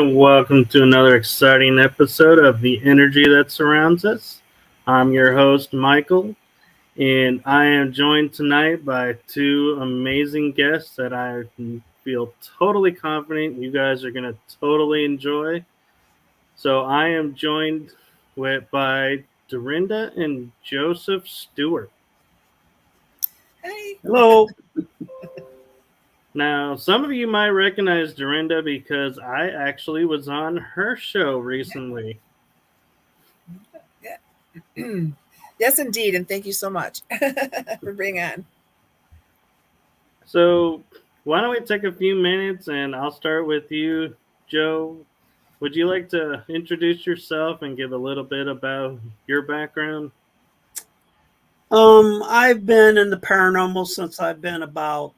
and welcome to another exciting episode of The Energy That Surrounds Us. I'm your host, Michael, and I am joined tonight by two amazing guests that I feel totally confident you guys are going to totally enjoy. So I am joined by Durinda and Joseph Stewart. Hey. Hello. Now, some of you might recognize Durinda because I actually was on her show recently. Yeah. Yes, indeed. And thank you so much for being on. So, why don't we take a few minutes and I'll start with you, Joe. Would you like to introduce yourself and give a little bit about your background? I've been in the paranormal since I've been about,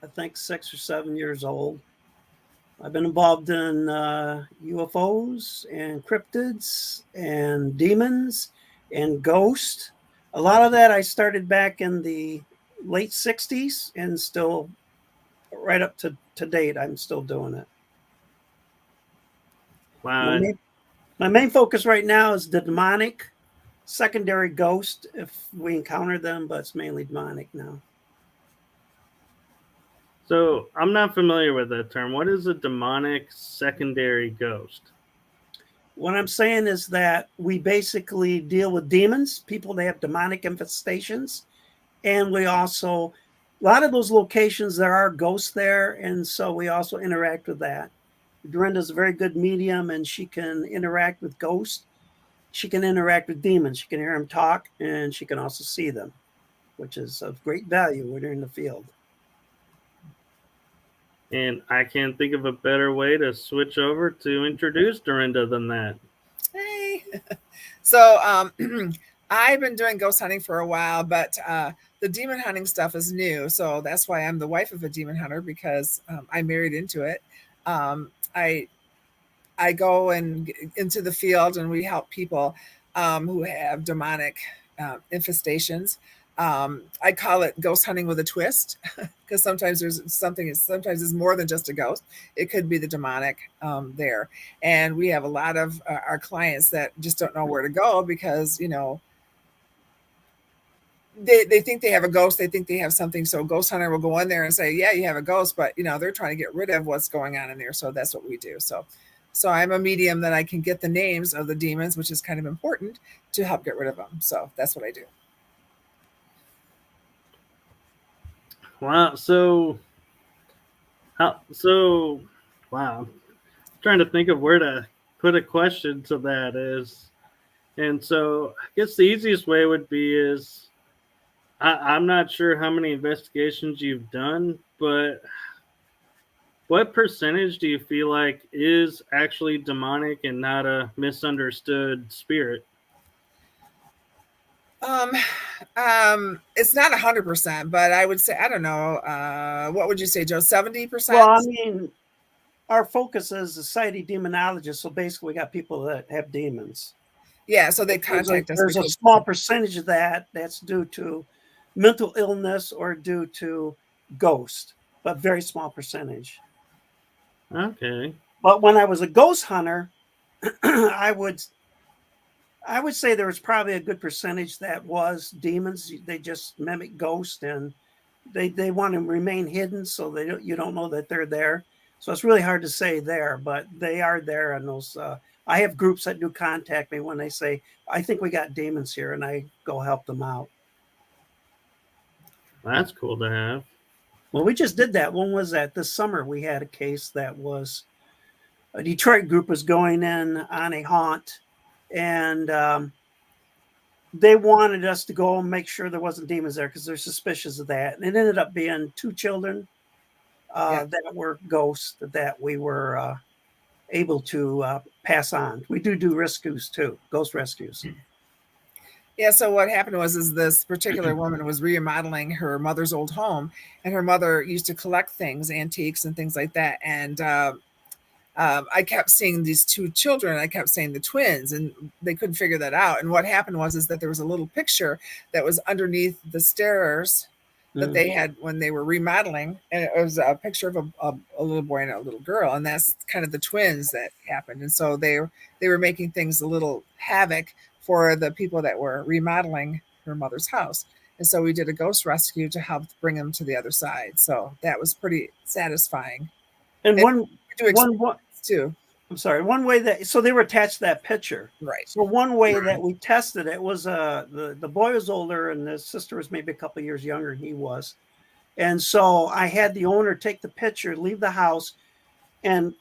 I think, 6 or 7 years old. I've been involved in UFOs and cryptids and demons and ghosts. A lot of that I started back in the late 60s and still right up to date, I'm still doing it. Wow. My main focus right now is the demonic, secondary ghost if we encounter them, but it's mainly demonic now. So I'm not familiar with that term. What is a demonic secondary ghost? What I'm saying is that we basically deal with demons, people that have demonic infestations, and we also, a lot of those locations, there are ghosts there, and so we also interact with that. Durinda's a very good medium, and she can interact with ghosts. She can interact with demons. She can hear them talk, and she can also see them, which is of great value when you're in the field. And I can't think of a better way to switch over to introduce Durinda than that. Hey. So I've been doing ghost hunting for a while, but the demon hunting stuff is new. So that's why I'm the wife of a demon hunter, because I married into it. I go into the field and we help people who have demonic infestations. I call it ghost hunting with a twist, because sometimes sometimes it's more than just a ghost. It could be the demonic there. And we have a lot of our clients that just don't know where to go because, they think they have a ghost. They think they have something. So a ghost hunter will go in there and say, yeah, you have a ghost, but they're trying to get rid of what's going on in there. So that's what we do. So I'm a medium that I can get the names of the demons, which is kind of important to help get rid of them. So that's what I do. Wow. Wow. I'm trying to think of where to put a question to that is. And so I guess the easiest way would be is, I'm not sure how many investigations you've done, but what percentage do you feel like is actually demonic and not a misunderstood spirit? It's not 100%, but I would say, I don't know. What would you say, Joe? 70%? Well, I mean, our focus is society demonologist. So basically we got people that have demons. Yeah, so they contact us. There's a small percentage of that's due to mental illness or due to ghost, but very small percentage. Okay. But when I was a ghost hunter, I would say there was probably a good percentage that was demons. They just mimic ghosts, and they want to remain hidden, so you don't know that they're there. So it's really hard to say there, but they are there. And those I have groups that do contact me when they say, I think we got demons here, and I go help them out. That's cool to have. Well, we just did that. When was that? This summer we had a case that was a Detroit group was going in on a haunt, and they wanted us to go and make sure there wasn't demons there because they're suspicious of that. And it ended up being 2 children that were ghosts that we were able to pass on. We do rescues too, ghost rescues. Yeah, so what happened was this particular woman was remodeling her mother's old home, and her mother used to collect things, antiques and things like that. And I kept seeing these 2 children. I kept saying the twins, and they couldn't figure that out. And what happened was that there was a little picture that was underneath the stairs that they had when they were remodeling, and it was a picture of a little boy and a little girl, and that's kind of the twins that happened. And so they were making things a little havoc for the people that were remodeling her mother's house. And so we did a ghost rescue to help bring them to the other side. So that was pretty satisfying. And one too. I'm sorry. One way that so they were attached to that picture, right? So one way that we tested it was the boy was older and the sister was maybe a couple of years younger than he was, and so I had the owner take the picture, leave the house, and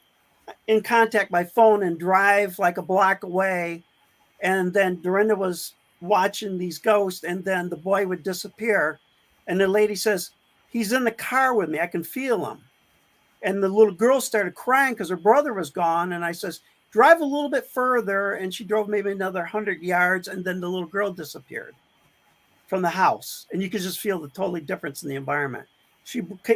in contact by phone and drive like a block away, and then Durinda was watching these ghosts, and then the boy would disappear, and the lady says, "He's in the car with me. I can feel him." And the little girl started crying because her brother was gone. And I says, drive a little bit further. And she drove maybe another 100 yards. And then the little girl disappeared from the house. And you could just feel the totally difference in the environment.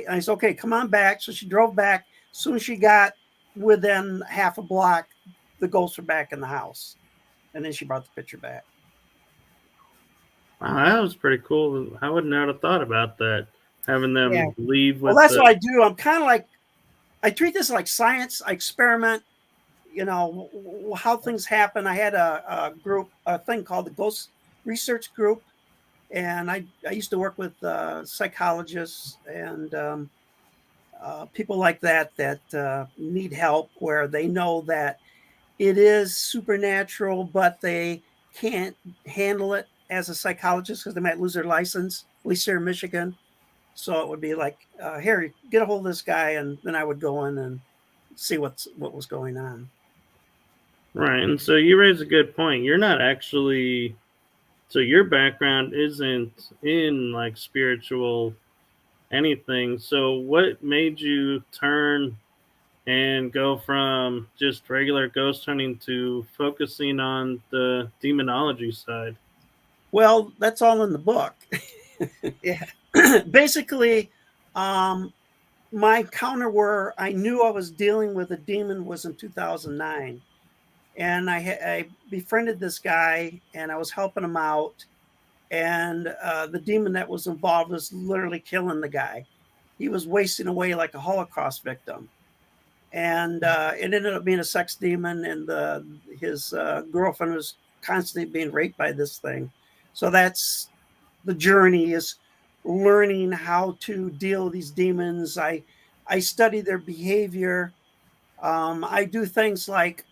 I said, okay, come on back. So she drove back. As soon as she got within half a block, the ghosts were back in the house. And then she brought the picture back. Wow, that was pretty cool. I would not have thought about that. Having them leave with. Well, that's what I do. I'm kind of like, I treat this like science. I experiment, how things happen. I had a thing called the Ghost Research Group. And I used to work with psychologists and people like that need help, where they know that it is supernatural, but they can't handle it as a psychologist because they might lose their license, at least here in Michigan. So it would be like, here, get a hold of this guy, and then I would go in and see what was going on. Right, and so you raise a good point. You're not actually, so your background isn't in like spiritual anything. So what made you turn and go from just regular ghost hunting to focusing on the demonology side? Well, that's all in the book. Yeah. Basically, my encounter where I knew I was dealing with a demon was in 2009. And I befriended this guy, and I was helping him out. And the demon that was involved was literally killing the guy. He was wasting away like a Holocaust victim. And it ended up being a sex demon, and his girlfriend was constantly being raped by this thing. So that's the journey, is learning how to deal with these demons. I study their behavior. I do things like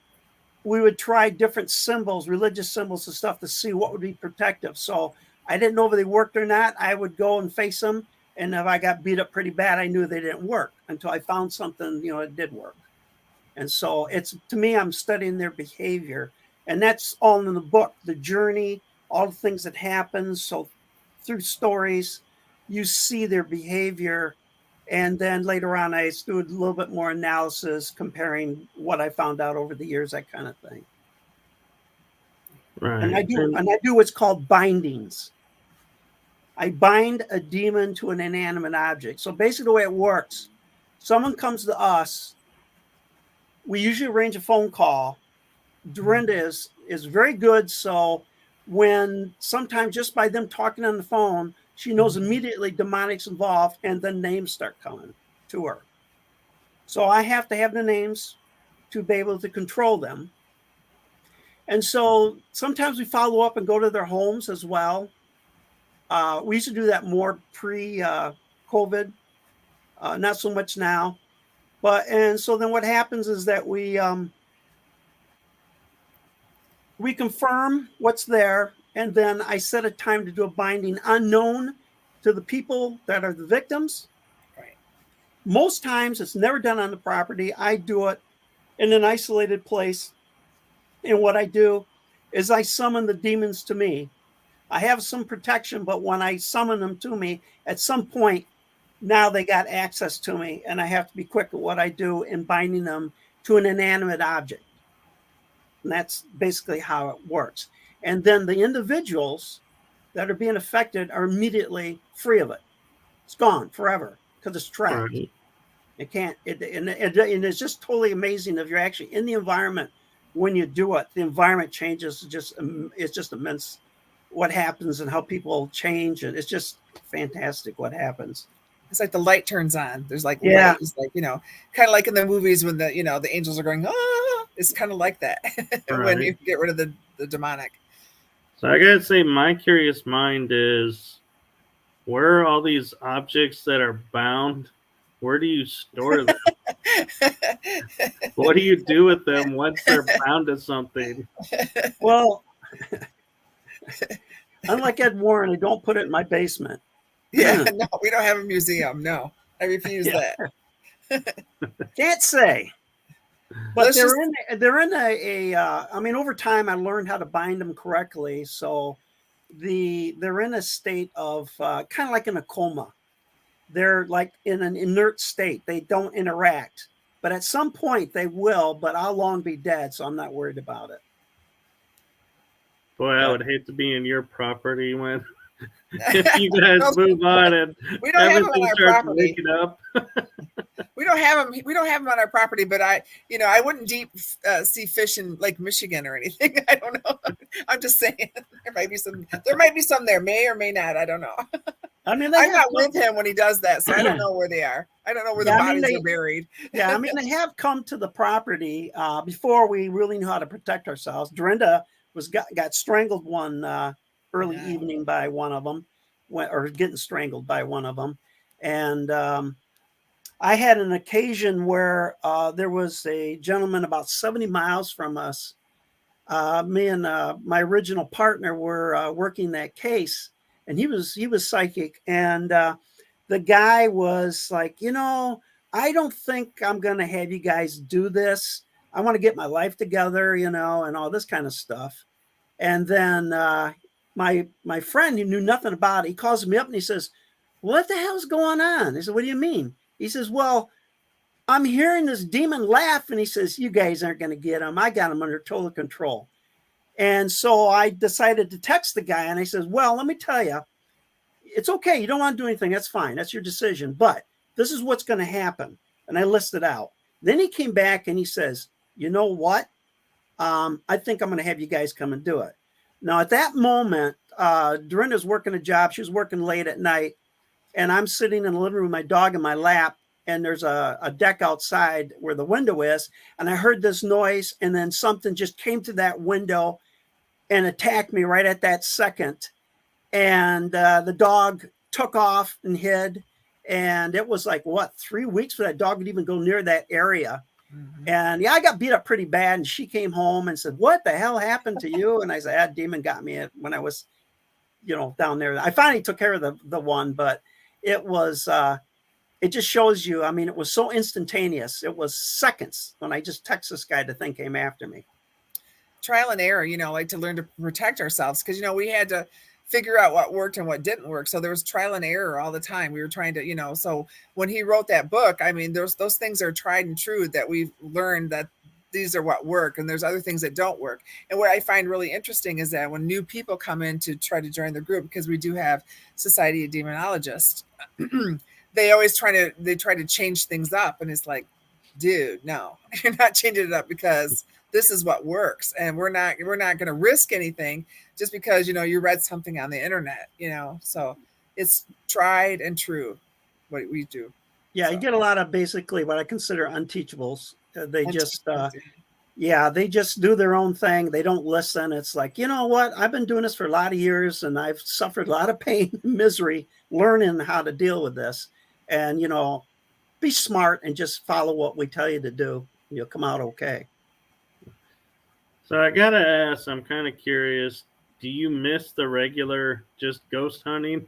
we would try different symbols, religious symbols and stuff, to see what would be protective. So I didn't know if they worked or not. I would go and face them. And if I got beat up pretty bad, I knew they didn't work until I found something, it did work. And so to me, I'm studying their behavior. And that's all in the book, the journey, all the things that happen. So through stories, you see their behavior. And then later on, I do a little bit more analysis, comparing what I found out over the years, that kind of thing. Right. And I do what's called bindings. I bind a demon to an inanimate object. So basically the way it works, someone comes to us, we usually arrange a phone call. Durinda is very good. So when sometimes just by them talking on the phone, she knows immediately demonic's involved, and then names start coming to her. So I have to have the names to be able to control them. And so sometimes we follow up and go to their homes as well. We used to do that more pre-COVID, not so much now. And so then what happens is that we confirm what's there, and then I set a time to do a binding unknown to the people that are the victims. Right. Most times it's never done on the property. I do it in an isolated place. And what I do is I summon the demons to me. I have some protection, but when I summon them to me, at some point, now they got access to me, and I have to be quick at what I do in binding them to an inanimate object. And that's basically how it works. And then the individuals that are being affected are immediately free of it. It's gone forever because it's trapped. Right. It can't. And it's just totally amazing if you're actually in the environment when you do it. The environment changes. It's just immense what happens and how people change. And it's just fantastic what happens. It's like the light turns on. There's like Yeah. light. It's like, kind of like in the movies when the angels are going, ah, it's kind of like that when Right. you get rid of the demonic. So I gotta say, my curious mind is, where are all these objects that are bound? Where do you store them? What do you do with them once they're bound to something? Well, unlike Ed Warren, I don't put it in my basement. Yeah, no, we don't have a museum. No, I refuse that. Can't say. But Let's they're in a I mean, over time I learned how to bind them correctly. So they're in a state of kind of like in a coma. They're like in an inert state. They don't interact. But at some point they will, but I'll long be dead, so I'm not worried about it. Boy, I would hate to be in your property when if you guys move on and we don't have them on everything our starts property. waking up. We don't have them. We don't have them on our property. But I wouldn't deep sea fish in Lake Michigan or anything. I don't know. I'm just saying there might be some. There might be some there. May or may not. I don't know. I mean, I'm not with him when he does that, so I don't know where they are. I don't know where the bodies are buried. Yeah, I mean, they have come to the property before we really knew how to protect ourselves. Dorinda got strangled one early evening by one of them, or getting strangled by one of them, and I had an occasion where there was a gentleman about 70 miles from us. Me and my original partner were working that case, and he was psychic, and the guy was like, I don't think I'm going to have you guys do this. I want to get my life together, and all this kind of stuff. And then my friend, who knew nothing about it, he calls me up and he says, "What the hell's going on?" I said, "What do you mean?" He says, "Well, I'm hearing this demon laugh." And he says, "You guys aren't going to get him. I got him under total control." And so I decided to text the guy, and I says, "Well, let me tell you, it's okay. You don't want to do anything. That's fine. That's your decision. But this is what's going to happen." And I listed out. Then he came back and he says, "You know what? I think I'm going to have you guys come and do it." Now, at that moment, Dorinda's working a job. She was working late at night. And I'm sitting in the living room with my dog in my lap. And there's a deck outside where the window is. And I heard this noise. And then something just came to that window and attacked me right at that second. And the dog took off and hid. And it was like, 3 weeks for that dog to even go near that area. Mm-hmm. And I got beat up pretty bad. And she came home and said, "What the hell happened to you?" And I said, "That demon got me when I was, down there." I finally took care of the one, but it was, it just shows you, I mean, it was so instantaneous. It was seconds when I just text this guy, the thing came after me. Trial and error, like to learn to protect ourselves. Because, we had to figure out what worked and what didn't work. So there was trial and error all the time. We were trying to, so when he wrote that book, I mean, those things are tried and true that we've learned that these are what work, and there's other things that don't work. And what I find really interesting is that when new people come in to try to join the group, because we do have Society of Demonologists, they always try to change things up. And it's like, dude, no, you're not changing it up, because this is what works. And we're not going to risk anything just because, you read something on the internet, so it's tried and true what we do. Yeah. So you get a lot of basically what I consider unteachables. They just do their own thing. They don't listen. It's like, you know what? I've been doing this for a lot of years, and I've suffered a lot of pain and misery learning how to deal with this. And, be smart and just follow what we tell you to do. You'll come out okay. So I got to ask, I'm kind of curious, do you miss the regular just ghost hunting?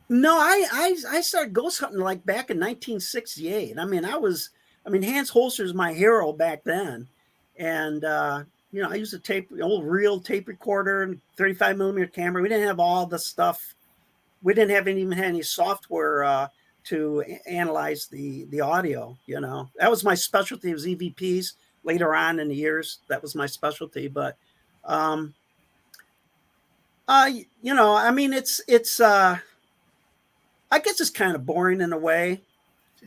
No, I started ghost hunting like back in 1968. I mean, Hans Holzer's my hero back then. And, I used old reel tape recorder and 35 millimeter camera. We didn't have all the stuff. We didn't have any software to analyze the audio, That was my specialty, was EVPs later on in the years. That was my specialty. But, I mean, it's I guess it's kind of boring in a way.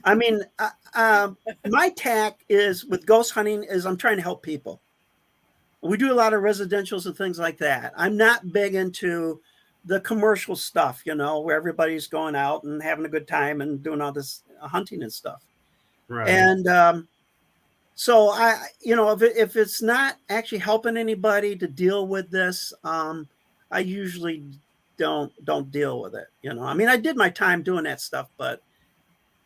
I mean, my tack is with ghost hunting is I'm trying to help people. We do a lot of residentials and things like that. I'm not big into the commercial stuff, where everybody's going out and having a good time and doing all this hunting and stuff. Right. And so if it's not actually helping anybody to deal with this, I usually don't deal with it. I mean, I did my time doing that stuff,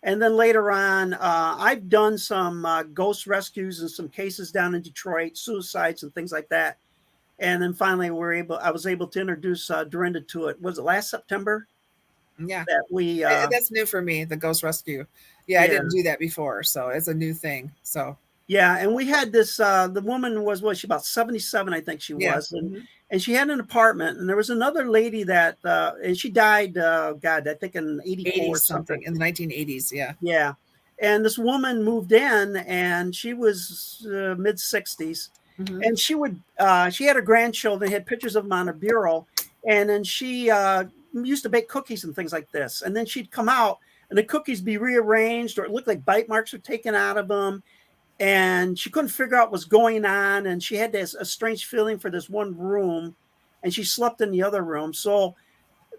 and then later on, I've done some ghost rescues and some cases down in Detroit, suicides and things like that. And then finally, I was able to introduce Durinda to it. Was it last September? Yeah, that we that's new for me. The ghost rescue. Yeah, I didn't do that before, so it's a new thing. So yeah, and we had this. The woman was she about 77, I think she was, and she had an apartment. And there was another lady that, and she died. God, I think in 84 something in the 1980s. Yeah, yeah. And this woman moved in, and she was mid 60s. And she had her grandchildren, had pictures of them on her bureau. And then she used to bake cookies and things like this. And then she'd come out and the cookies be rearranged, or it looked like bite marks were taken out of them. And she couldn't figure out what was going on. And she had a strange feeling for this one room, and she slept in the other room. So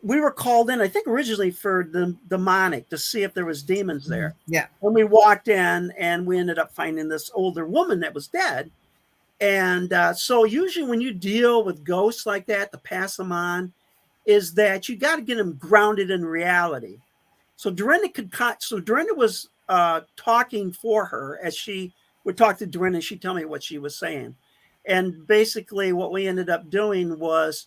we were called in, I think originally for the demonic, to see if there was demons there. Yeah. When we walked in, and we ended up finding this older woman that was dead. And so usually when you deal with ghosts like that, to pass them on, is that you got to get them grounded in reality. So Durinda was talking for her as she would talk to Durinda, and she'd tell me what she was saying. And basically what we ended up doing was,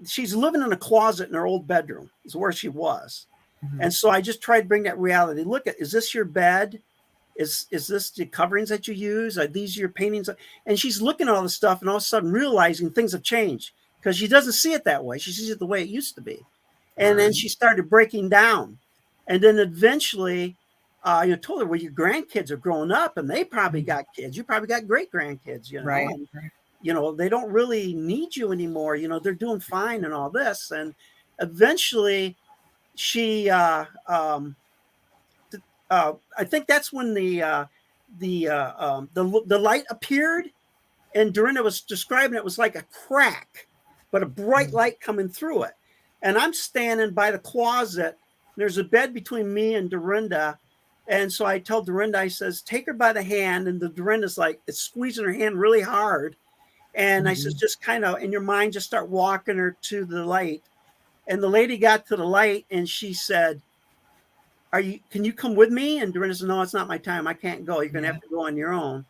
she's living in a closet in her old bedroom is where she was. And so I just tried to bring that reality. Look is this your bed? Is this the coverings that you use? Are these your paintings? And she's looking at all the stuff, and all of a sudden realizing things have changed, because she doesn't see it that way. She sees it the way it used to be. And then she started breaking down. And then eventually, told her, well, your grandkids are growing up, and they probably got kids. You probably got great grandkids, Right. And, they don't really need you anymore. They're doing fine and all this. And eventually she, I think that's when the light appeared, and Durinda was describing it was like a crack, but a bright light coming through it. And I'm standing by the closet. There's a bed between me and Durinda. And so I tell Durinda, I says, take her by the hand. And the Durinda's like, it's squeezing her hand really hard. And I says, just kind of in your mind, just start walking her to the light. And the lady got to the light, and she said, can you come with me? And Durinda said, no, it's not my time. I can't go. You're going to have to go on your own.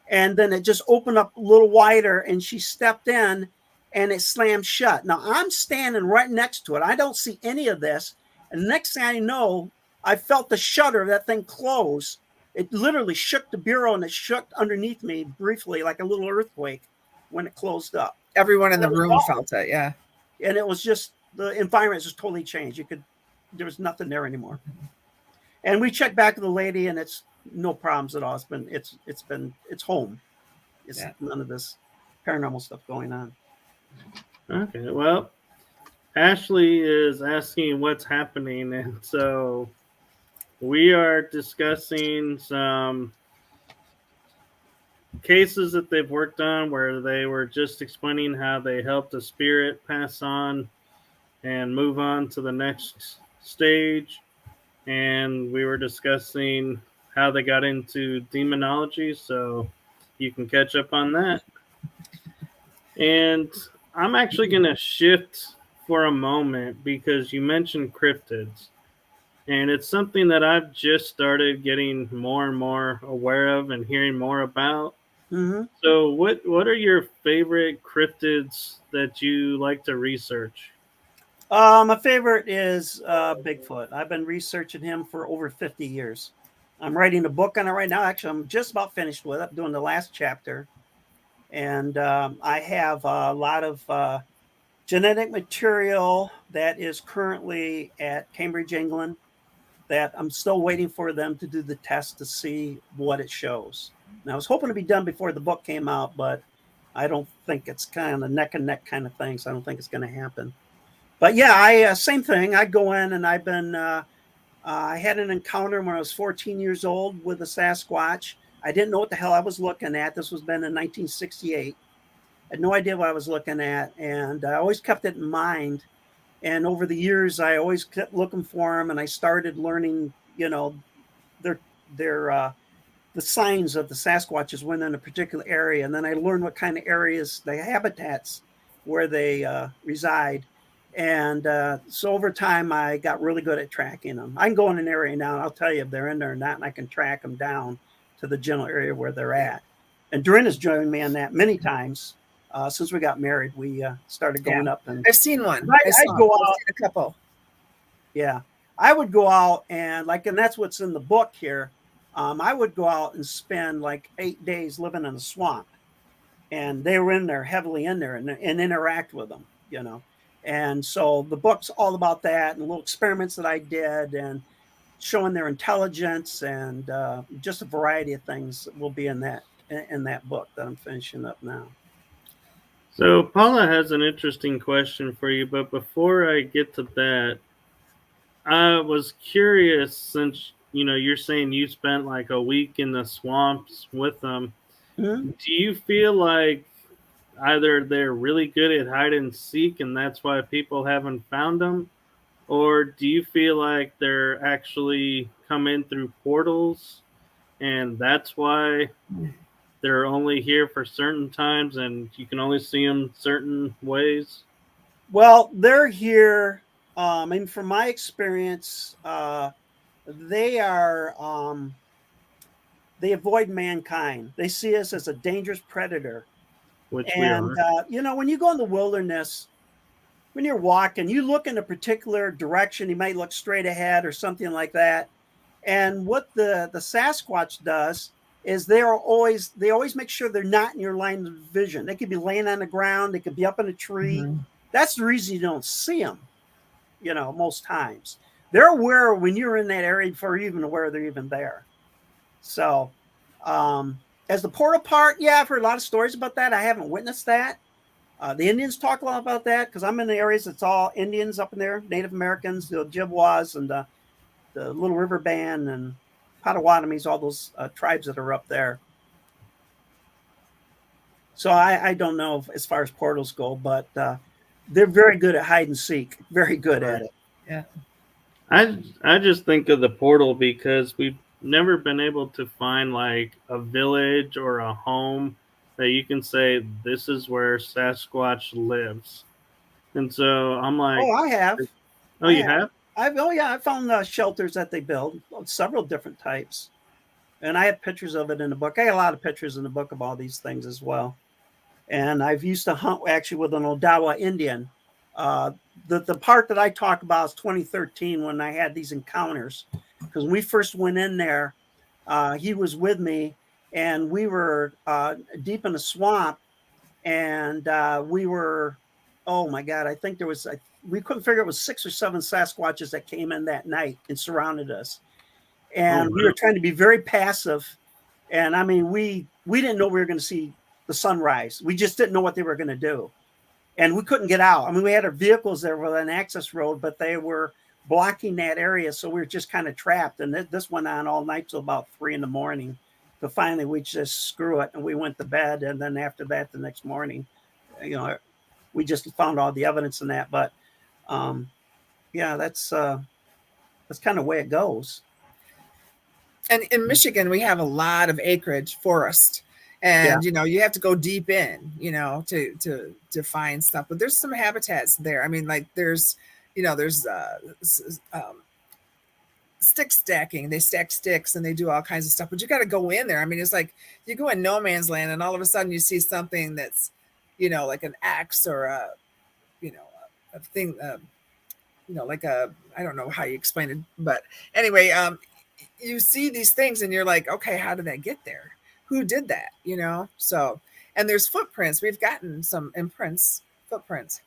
And then it just opened up a little wider, and she stepped in, and it slammed shut. Now I'm standing right next to it. I don't see any of this. And the next thing I know, I felt the shutter of that thing close. It literally shook the bureau, and it shook underneath me briefly, like a little earthquake when it closed up. Everyone in the room felt it. Yeah. And it was just, the environment just totally changed. There was nothing there anymore. And we checked back to the lady, and it's no problems at all. It's home. It's none of this paranormal stuff going on. Okay, well, Ashley is asking what's happening, and so we are discussing some cases that they've worked on where they were just explaining how they helped a spirit pass on and move on to the next stage. And we were discussing how they got into demonology, so you can catch up on that. And I'm actually going to shift for a moment because you mentioned cryptids. And it's something that I've just started getting more and more aware of and hearing more about. So what are your favorite cryptids that you like to research? My favorite is Bigfoot. I've been researching him for over 50 years. I'm writing a book on it right now. Actually, I'm just about finished with it. I'm doing the last chapter. And I have a lot of genetic material that is currently at Cambridge, England, that I'm still waiting for them to do the test to see what it shows. And I was hoping to be done before the book came out, but I don't think it's kind of neck and neck kind of thing. So I don't think it's going to happen. But yeah, same thing. I go in, and I've been, I had an encounter when I was 14 years old with a Sasquatch. I didn't know what the hell I was looking at. This was been in 1968. I had no idea what I was looking at. And I always kept it in mind And over the years, I always kept looking for them, and I started learning, their the signs of the Sasquatches when in a particular area, and then I learned what kind of areas, the habitats where they reside. And so over time, I got really good at tracking them. I can go in an area now, and I'll tell you if they're in there or not, and I can track them down to the general area where they're at. And Durinda's joined me on that many times. Since we got married, we started going up. And I've seen one. I'd go out. I've seen a couple. Yeah, I would go out and and that's what's in the book here. I would go out and spend like 8 days living in the swamp, and they were in there, heavily in there, and interact with them, And so the book's all about that, and little experiments that I did, and showing their intelligence, and just a variety of things will be in that book that I'm finishing up now. So Paula has an interesting question for you, but before I get to that, I was curious, since you're saying you spent like a week in the swamps with them. Mm-hmm. Do you feel like either they're really good at hide and seek and that's why people haven't found them, or do you feel like they're actually come in through portals and that's why they're only here for certain times and you can only see them certain ways? Well, they're here. And from my experience, they are, they avoid mankind. They see us as a dangerous predator. Which and, we are. When you go in the wilderness, when you're walking, you look in a particular direction, you might look straight ahead or something like that. And what the Sasquatch does is they always make sure they're not in your line of vision. They could be laying on the ground. They could be up in a tree. Mm-hmm. That's the reason you don't see them, most times. They're aware when you're in that area before you're even aware they're even there. So as the portal part, yeah, I've heard a lot of stories about that. I haven't witnessed that. The Indians talk a lot about that because I'm in the areas that's all Indians up in there, Native Americans, the Ojibwas, and the Little River Band and Potawatomis, all those tribes that are up there. So I don't know as far as portals go, but they're very good at hide and seek. Very good at it. Yeah. I just think of the portal because we've never been able to find like a village or a home that you can say this is where Sasquatch lives. And so I'm like, oh, I have. Oh, you have? I found shelters that they build, several different types. And I have pictures of it in the book. I got a lot of pictures in the book of all these things as well. And I've used to hunt actually with an Odawa Indian. The part that I talk about is 2013 when I had these encounters. Because when we first went in there, he was with me, and we were deep in a swamp, and we were, oh my God, I think there was, we couldn't figure it was 6 or 7 Sasquatches that came in that night and surrounded us. And we were trying to be very passive. And I mean, we didn't know we were going to see the sunrise. We just didn't know what they were going to do. And we couldn't get out. I mean, we had our vehicles there with an access road, but they were blocking that area. So we were just kind of trapped. And this went on all night till about 3 a.m. So finally we just screw it. And we went to bed. And then after that, the next morning, we just found all the evidence in that. But yeah, that's kind of the way it goes. And in Michigan, we have a lot of acreage forest, and you have to go deep in, to find stuff. But there's some habitats there. I mean, like there's stick stacking. They stack sticks and they do all kinds of stuff. But you got to go in there. I mean, it's like you go in no man's land, and all of a sudden you see something that's, like an axe or a thing, like a, I don't know how you explain it, but anyway, you see these things and you're like, okay, how did that get there? Who did that? So, and there's footprints. We've gotten some footprints.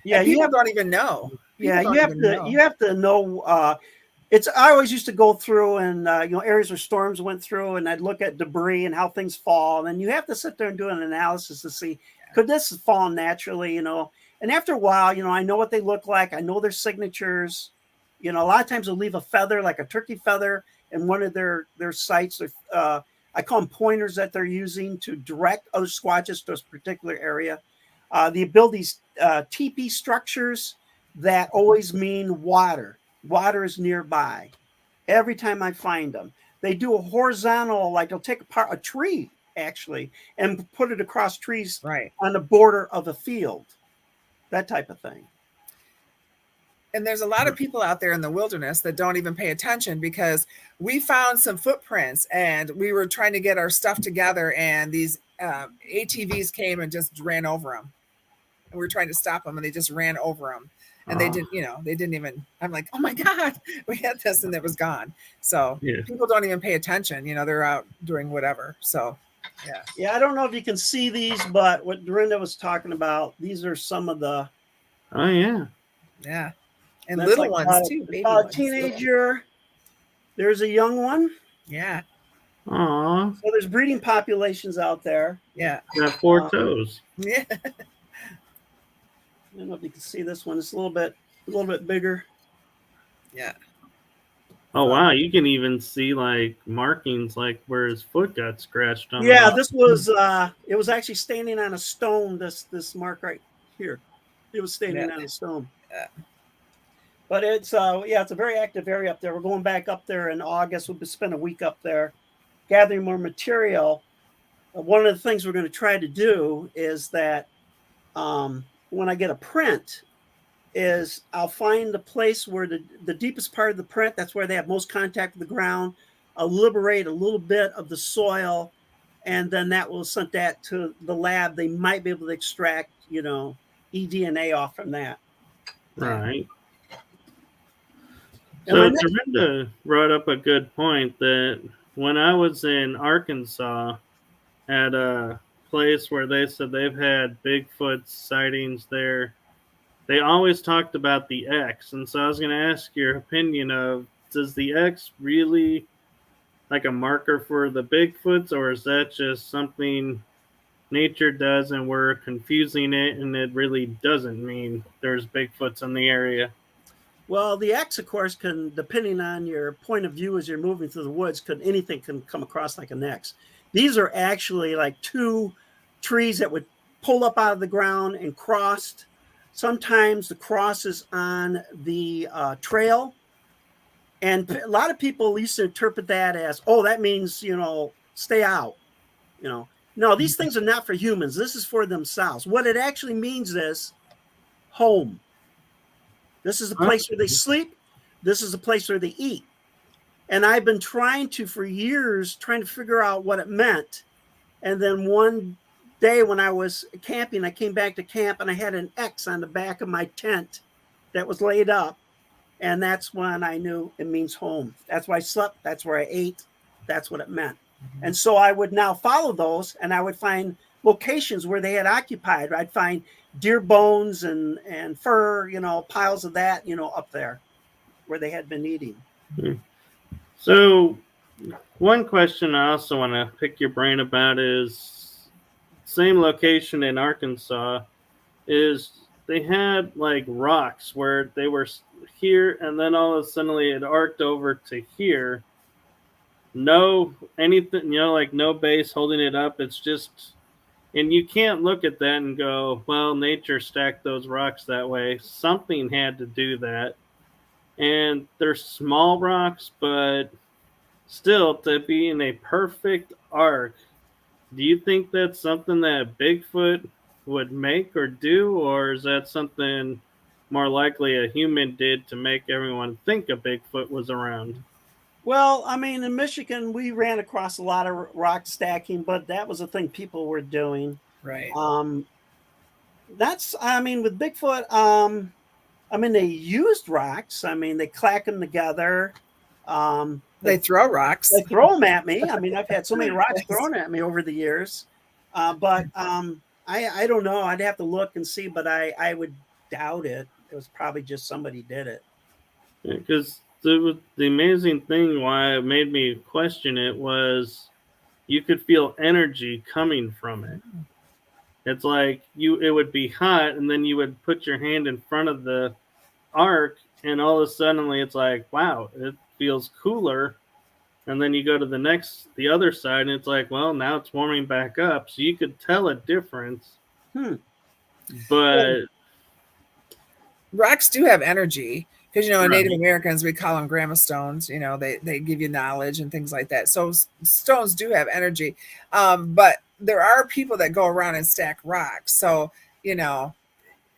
Yeah. People don't even know. You have to know. I always used to go through and, areas where storms went through, and I'd look at debris and how things fall. And you have to sit there and do an analysis to see, could this fall naturally, And after a while, I know what they look like. I know their signatures. A lot of times they'll leave a feather, like a turkey feather, in one of their sites. I call them pointers that they're using to direct other Squatches to a particular area. They build these teepee structures that always mean water. Water is nearby. Every time I find them, they do a horizontal, like they'll take apart a tree actually and put it across trees Right. on the border of a field, that type of thing. And there's a lot of people out there in the wilderness that don't even pay attention, because we found some footprints and we were trying to get our stuff together, and these ATVs came and just ran over them. And we were trying to stop them, and they just ran over them. And they didn't, they didn't even, I'm like, oh my God, we had this, and it was gone. So people don't even pay attention. They're out doing whatever. So, yeah. Yeah, I don't know if you can see these, but what Durinda was talking about, these are some of the. Oh, yeah. Yeah. And little ones too, baby ones. Teenager. There's a young one. Yeah. Aww. So there's breeding populations out there. Yeah. Got 4 toes. Yeah. I don't know if you can see this one. It's a little bit bigger. Yeah. Oh wow, you can even see like markings, like where his foot got scratched on. Yeah, this was it was actually standing on a stone. This mark right here, it was standing on a stone. Yeah. But it's it's a very active area up there. We're going back up there in August. We'll spend a week up there gathering more material. One of the things we're going to try to do is that when I get a print, is I'll find the place where the deepest part of the print, that's where they have most contact with the ground. I'll liberate a little bit of the soil, and then that will send that to the lab. They might be able to extract, eDNA off from that. Right. So Durinda brought up a good point that when I was in Arkansas at a place where they said they've had Bigfoot sightings there, they always talked about the X. And so I was going to ask your opinion of, does the X really like a marker for the Bigfoots, or is that just something nature does and we're confusing it and it really doesn't mean there's Bigfoots in the area? Well, the X, of course, can, depending on your point of view as you're moving through the woods, anything can come across like an X. These are actually like 2 trees that would pull up out of the ground and crossed. Sometimes the cross is on the trail. And a lot of people used to interpret that as, oh, that means, stay out. No, these things are not for humans. This is for themselves. What it actually means is home. This is a place where they sleep. This is a place where they eat. And I've been for years, trying to figure out what it meant. And then one day when I was camping, I came back to camp and I had an X on the back of my tent that was laid up. And that's when I knew it means home. That's where I slept. That's where I ate. That's what it meant. Mm-hmm. And so I would now follow those, and I would find locations where they had occupied. I'd find deer bones and fur, piles of that, up there where they had been eating. So one question I also want to pick your brain about is same location in Arkansas is they had like rocks where they were here and then all of a sudden it arced over to here. No anything, like no base holding it up. It's just, and you can't look at that and go, well, nature stacked those rocks that way. Something had to do that. And they're small rocks, but still to be in a perfect arc. Do you think that's something that Bigfoot would make or do, or is that something more likely a human did to make everyone think a Bigfoot was around? Well, I mean, in Michigan, we ran across a lot of rock stacking, but that was a thing people were doing. Right. With Bigfoot, they used rocks. They clack them together. They throw rocks. They throw them at me. I've had so many rocks thrown at me over the years. But I don't know. I'd have to look and see, but I would doubt it. It was probably just somebody did it. Because the amazing thing why it made me question it was you could feel energy coming from it. It's like it would be hot, and then you would put your hand in front of the arc, and all of a sudden it's like, wow, it feels cooler. And then you go to the other side, and it's like, well, now it's warming back up. So you could tell a difference. But rocks do have energy because, Right. Native Americans, we call them grandma stones. They give you knowledge and things like that. So stones do have energy. But there are people that go around and stack rocks. So,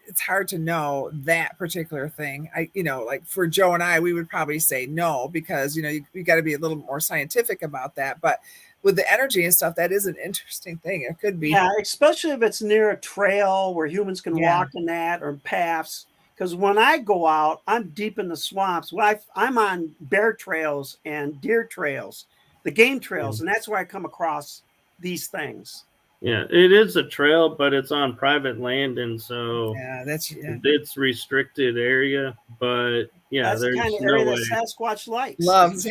it's hard to know that particular thing. Like for Joe and I, we would probably say no, because, you got to be a little more scientific about that. But with the energy and stuff, that is an interesting thing. It could be. Yeah, especially if it's near a trail where humans can walk in that, or paths. Because when I go out, I'm deep in the swamps. I'm on bear trails and deer trails, the game trails, and that's where I come across these things. Yeah, it is a trail, but it's on private land, and so it's restricted area. But that's there's the kind of no area way. that Sasquatch likes. Loves,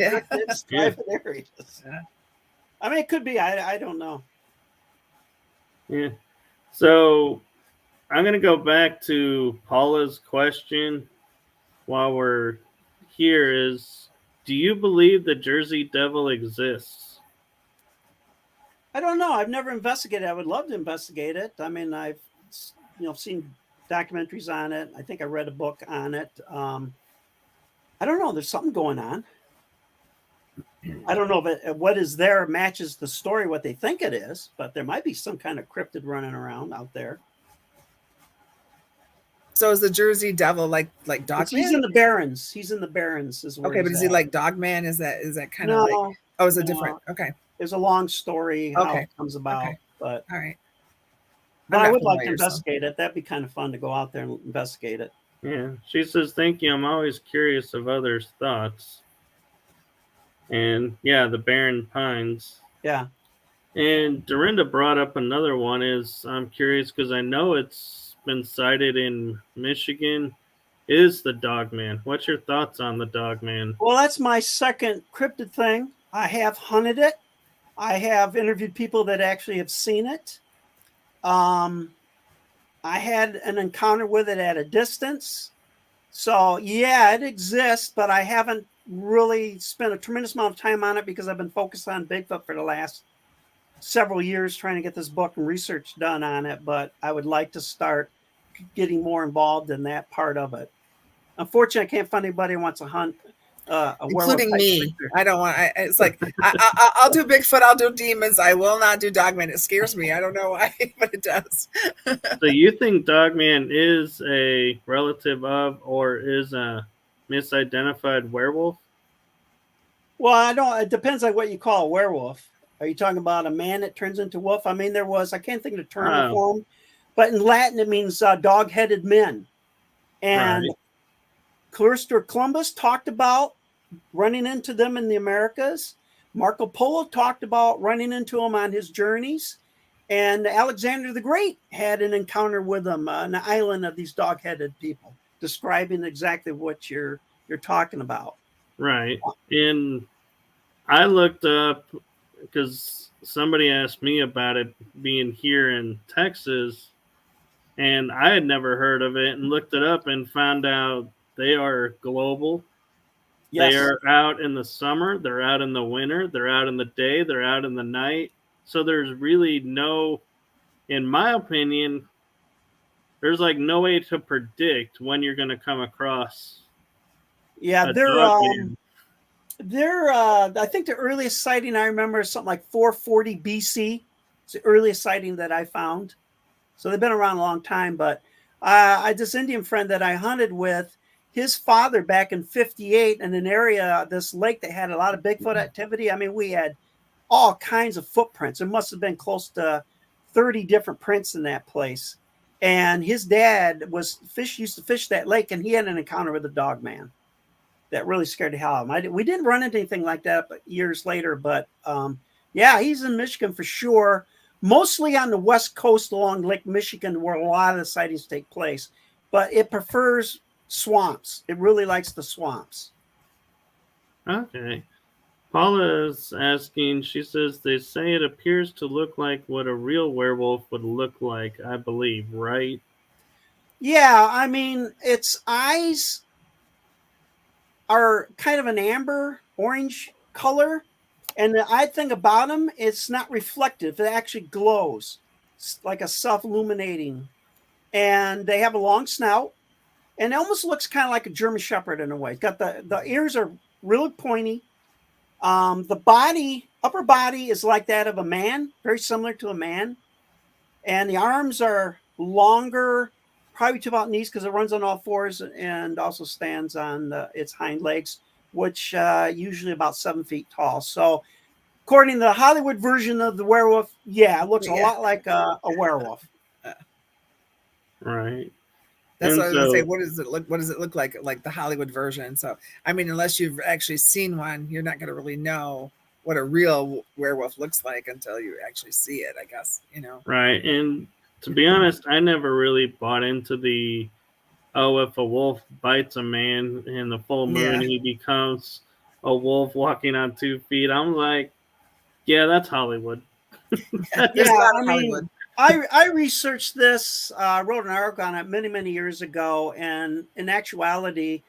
private areas. Yeah. I mean, it could be. I don't know. Yeah. So I'm going to go back to Paula's question while we're here is, do you believe the Jersey Devil exists? I don't know. I've never investigated. I would love to investigate it. I mean, I've seen documentaries on it. I think I read a book on it. I don't know. There's something going on. I don't know if what is there matches the story, what they think it is, but there might be some kind of cryptid running around out there. So is the Jersey Devil like Dogman? He's in the Barrens. He's in the Barrens. Okay, but is he like Dogman? Is that kind of like? Oh, is it different? Okay. There's a long story how it comes about, but all right. But I would like to investigate it. That'd be kind of fun to go out there and investigate it. Yeah, she says, "Thank you. I'm always curious of others' thoughts." And the Barren Pines. Yeah. And Durinda brought up another one. I'm curious because I know it's been cited in Michigan. Is the Dogman? What's your thoughts on the Dogman? Well, that's my second cryptid thing. I have hunted it. I have interviewed people that actually have seen it. I had an encounter with it at a distance. So, it exists, but I haven't really spent a tremendous amount of time on it because I've been focused on Bigfoot for the last several years trying to get this book and research done on it. But I would like to start getting more involved in that part of it. Unfortunately, I can't find anybody who wants to hunt including me. I don't want. It's like I'll do Bigfoot. I'll do demons. I will not do Dogman. It scares me. I don't know why, but it does. So you think Dogman is a relative of, or is a misidentified werewolf? Well, I don't. It depends on what you call a werewolf. Are you talking about a man that turns into wolf? I mean, I can't think of the term for him, but in Latin it means dog-headed men. And Christopher Columbus talked about running into them in the Americas. Marco Polo talked about running into them on his journeys. And Alexander the Great had an encounter with them on the island of these dog-headed people, describing exactly what you're talking about. Right. And I looked up because somebody asked me about it being here in Texas, and I had never heard of it, and looked it up and found out they are global. Yes. They are out in the summer. They're out in the winter. They're out in the day. They're out in the night. So there's really no, in my opinion, there's like no way to predict when you're going to come across. Yeah, I think the earliest sighting I remember is something like 440 BC. It's the earliest sighting that I found. So they've been around a long time. But this Indian friend that I hunted with, his father back in 58 in an area, this lake that had a lot of Bigfoot activity. I mean, we had all kinds of footprints. There must have been close to 30 different prints in that place. And his dad used to fish that lake, and he had an encounter with a dog man that really scared the hell out of him. We didn't run into anything like that years later, but he's in Michigan for sure. Mostly on the west coast along Lake Michigan, where a lot of the sightings take place. But it prefers swamps. It really likes the swamps. Okay. Paula is asking, she says, they say it appears to look like what a real werewolf would look like, I believe, right? Yeah, I mean, its eyes are kind of an amber orange color. And the odd thing about them, it's not reflective. It actually glows. It's like a self-illuminating. And they have a long snout. and it almost looks kind of like a German Shepherd in a way. It's got the ears are really pointy. The body, upper body, is like that of a man, very similar to a man, and the arms are longer, probably to about knees because it runs on all fours and also stands on its hind legs, which usually about 7 feet tall. So, according to the Hollywood version of the werewolf, yeah, it looks a lot like a werewolf. Right. That's And what I was gonna say. so, What does it look? What does it look like the Hollywood version? So, I mean, unless you've actually seen one, you're not gonna really know what a real werewolf looks like until you actually see it. I guess right. And to be honest, I never really bought into the, oh, if a wolf bites a man in the full moon, Yeah, he becomes a wolf walking on 2 feet. I'm like, yeah, that's Hollywood. there's a Yeah, lot I of mean, Hollywood. I researched this, wrote an article on it many years ago, and in actuality,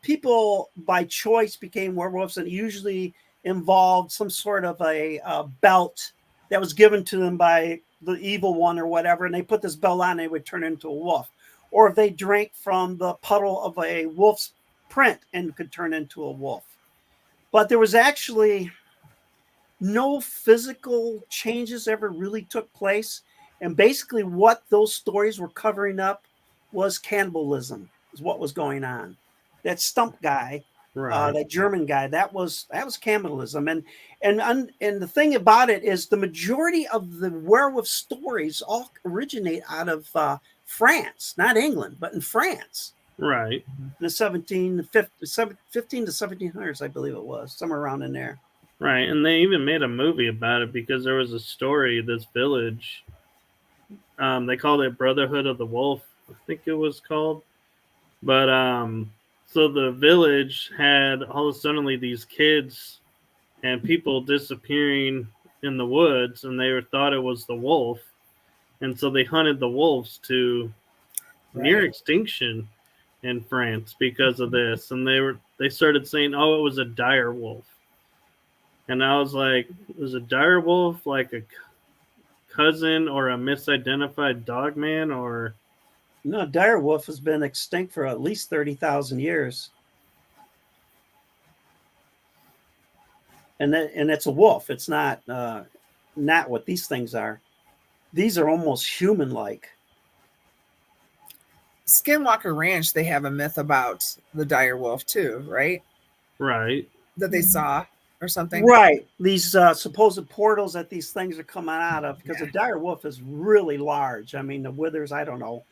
people by choice became werewolves, and it usually involved some sort of a belt that was given to them by the evil one or whatever, and they put this belt on, and they would turn into a wolf, or if they drank from the puddle of a wolf's print and could turn into a wolf. But there was actually no physical changes ever really took place. And basically, what those stories were covering up was cannibalism, is what was going on. That stump guy, Right. that German guy, that was cannibalism. And the thing about it is, the majority of the werewolf stories all originate out of France, not England, but in France. Right. In the 15 to 1700s, I believe it was, somewhere around in there. Right. And they even made a movie about it because there was a story, this village. They called it Brotherhood of the Wolf, I think it was called. But so the village had all of a suddenly these kids and people disappearing in the woods, and they thought it was the wolf, and so they hunted the wolves to near Right. extinction in France because of this, and they started saying, "Oh, it was a dire wolf," and I was like, "Was a dire wolf like a cousin or a misidentified dog man or?" No, dire wolf has been extinct for at least 30,000 years. And it's a wolf. It's not what these things are. These are almost human-like. Skinwalker Ranch, they have a myth about the dire wolf too, right? Right. That they saw or something. Right. These supposed portals that these things are coming out of, because Yeah. a dire wolf is really large. I mean, the withers, I don't know,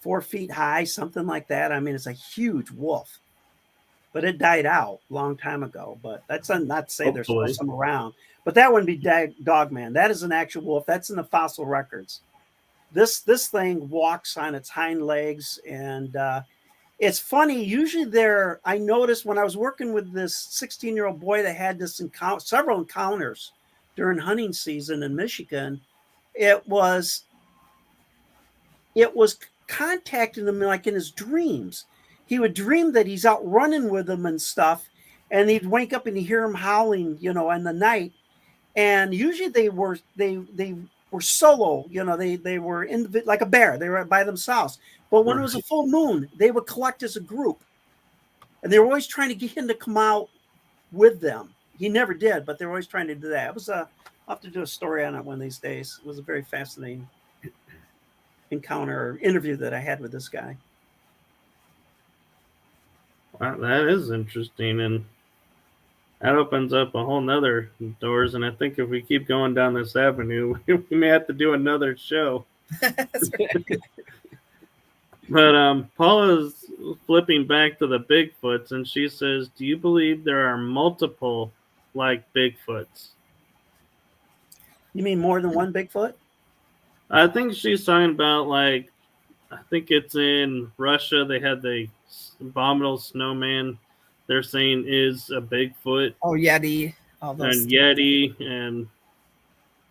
4 feet high, something like that. I mean, it's a huge wolf. But it died out a long time ago. But that's not to say there's still Hopefully. some around. But that wouldn't be Dogman. That is an actual wolf. That's in the fossil records. This thing walks on its hind legs, and it's funny. Usually, I noticed when I was working with this 16-year-old boy that had this several encounters during hunting season in Michigan. It was contacting him like in his dreams. He would dream that he's out running with them and stuff, and he'd wake up and he'd hear him howling, in the night. And usually they were solo, they were in like a bear. They were by themselves. But when it was a full moon, they would collect as a group, and they were always trying to get him to come out with them. He never did, but they were always trying to do that. I'll have to do a story on it one of these days. It was a very fascinating encounter or interview that I had with this guy. Wow, that is interesting, and that opens up a whole nother doors. And I think if we keep going down this avenue, we may have to do another show. That's right. But Paula's flipping back to the Bigfoots, and she says, "Do you believe there are multiple like Bigfoots?" You mean more than one Bigfoot? I think she's talking about I think it's in Russia. They had the abominable snowman. They're saying is a Bigfoot. Oh, Yeti. All those. And Yeti and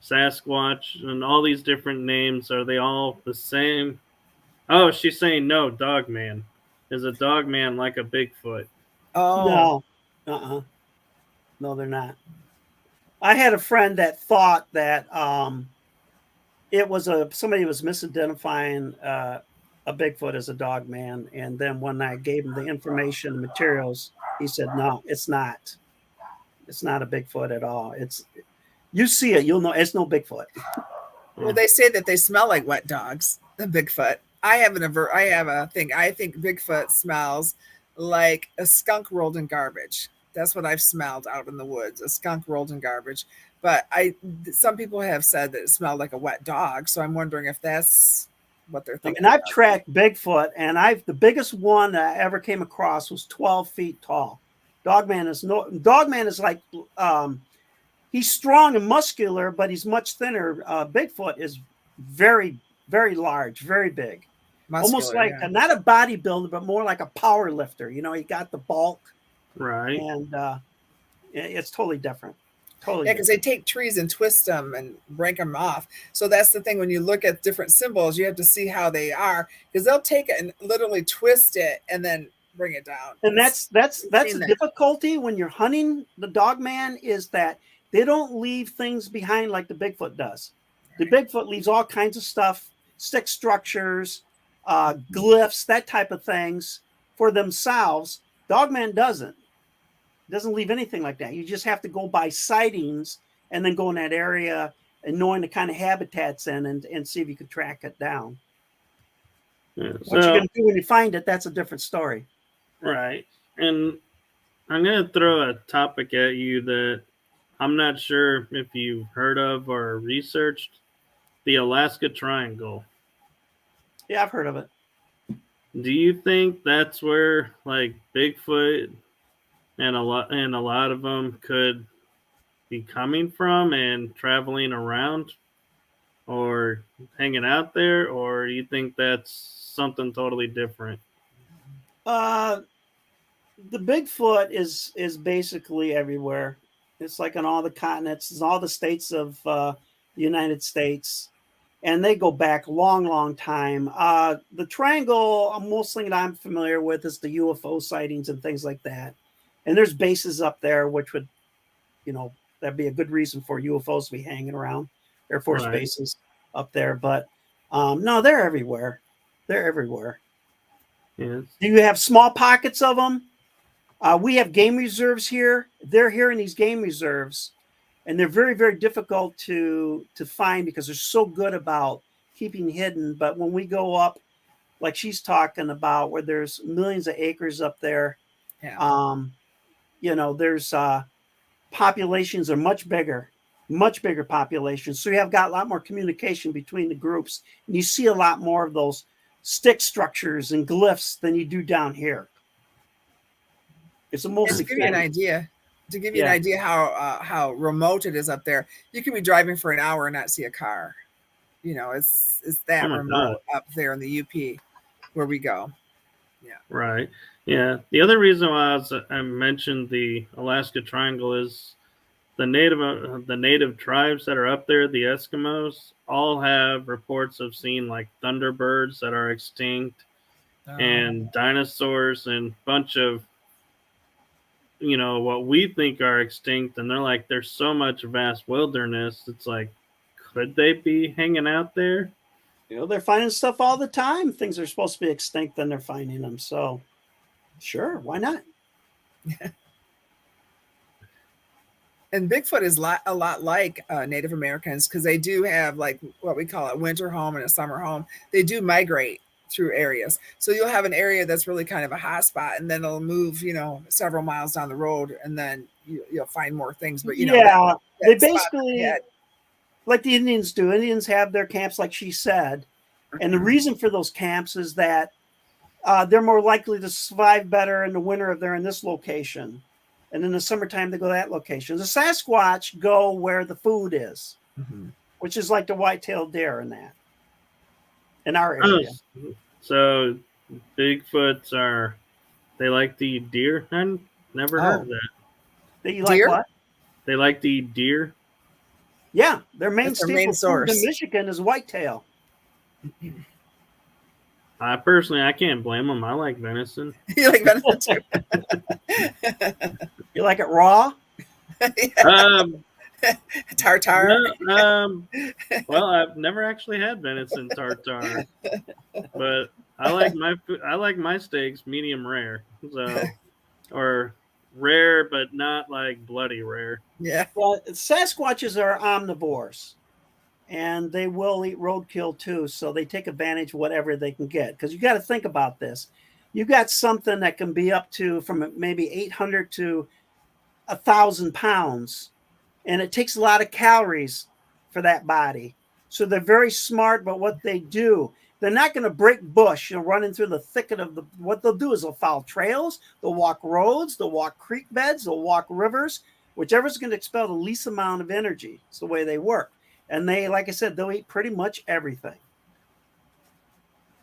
Sasquatch and all these different names. Are they all the same? Oh, she's saying no. Dogman is a dogman like a Bigfoot. Oh. No. No, they're not. I had a friend that thought that it was somebody was misidentifying a Bigfoot is a dog man. And then when I gave him the information, the materials, he said, no, it's not. It's not a Bigfoot at all. You see it, you'll know it's no Bigfoot. Well, they say that they smell like wet dogs, the Bigfoot. I have a thing. I think Bigfoot smells like a skunk rolled in garbage. That's what I've smelled out in the woods, a skunk rolled in garbage. But some people have said that it smelled like a wet dog. So I'm wondering if that's what they're thinking. And I've tracked Bigfoot, and the biggest one that I ever came across was 12 feet tall. Dogman is like, he's strong and muscular, but he's much thinner. Bigfoot is very, very large, very big. Muscular, almost like not a bodybuilder, but more like a power lifter. You know, he got the bulk. Right. And it's totally different. Totally. Yeah, because they take trees and twist them and break them off. So that's the thing. When you look at different symbols, you have to see how they are, because they'll take it and literally twist it and then bring it down. And that's the difficulty when you're hunting the dogman, is that they don't leave things behind like the Bigfoot does. The Bigfoot leaves all kinds of stuff, stick structures, glyphs, that type of things for themselves. Dogman doesn't leave anything like that. You just have to go by sightings and then go in that area and knowing the kind of habitats in and see if you can track it down. Yeah, what you're going to do when you find it, that's a different story. Right. And I'm going to throw a topic at you that I'm not sure if you've heard of or researched: the Alaska Triangle. Yeah, I've heard of it. Do you think that's where like Bigfoot and a lot of them could be coming from and traveling around or hanging out there, or do you think that's something totally different? The Bigfoot is basically everywhere. It's like on all the continents, it's all the states of the United States, and they go back long time. The triangle, most thing that I'm familiar with is the UFO sightings and things like that. And there's bases up there, which would, that'd be a good reason for UFOs to be hanging around, Air Force bases up there. But no, they're everywhere. They're everywhere. Yes. Do you have small pockets of them? We have game reserves here. They're here in these game reserves, and they're very, very difficult to find because they're so good about keeping hidden. But when we go up, like she's talking about, where there's millions of acres up there, there's populations are much bigger populations. So you have got a lot more communication between the groups, and you see a lot more of those stick structures and glyphs than you do down here. It's mostly to give you an idea. To give you an idea how remote it is up there, you could be driving for an hour and not see a car. It's that remote up there in the UP where we go. Yeah. Right. Yeah. The other reason why I mentioned the Alaska Triangle is the native tribes that are up there, the Eskimos, all have reports of seeing like thunderbirds that are extinct and dinosaurs and a bunch of what we think are extinct, and they're like, there's so much vast wilderness. It's like, could they be hanging out there? They're finding stuff all the time. Things are supposed to be extinct, and they're finding them. So, sure, why not? And Bigfoot is a lot like Native Americans, because they do have like what we call a winter home and a summer home. They do migrate through areas. So you'll have an area that's really kind of a hot spot, and then it'll move, several miles down the road, and then you'll find more things. But they basically, like the Indians do. Indians have their camps, like she said. And the reason for those camps is that they're more likely to survive better in the winter if they're in this location. And in the summertime, they go to that location. The Sasquatch go where the food is, which is like the white-tailed deer in our area. So Bigfoots they like to eat deer? I never heard of that. They like deer? What? They like to eat deer? Yeah, their main source in Michigan is whitetail. I can't blame them. I like venison. You like venison too? You like it raw? Tartar? Well, I've never actually had venison tartar, but I like my steaks medium rare, so or rare but not like bloody rare. Yeah. Well, Sasquatches are omnivores, and they will eat roadkill too. So they take advantage of whatever they can get. Because you got to think about this. You got something that can be up to from maybe 800 to 1,000 pounds, and it takes a lot of calories for that body. So they're very smart about what they do. They're not going to break bush, running through the thicket of the. What they'll do is they'll follow trails, they'll walk roads, they'll walk creek beds, they'll walk rivers, whichever's going to expel the least amount of energy. It's the way they work. And they, like I said, they'll eat pretty much everything.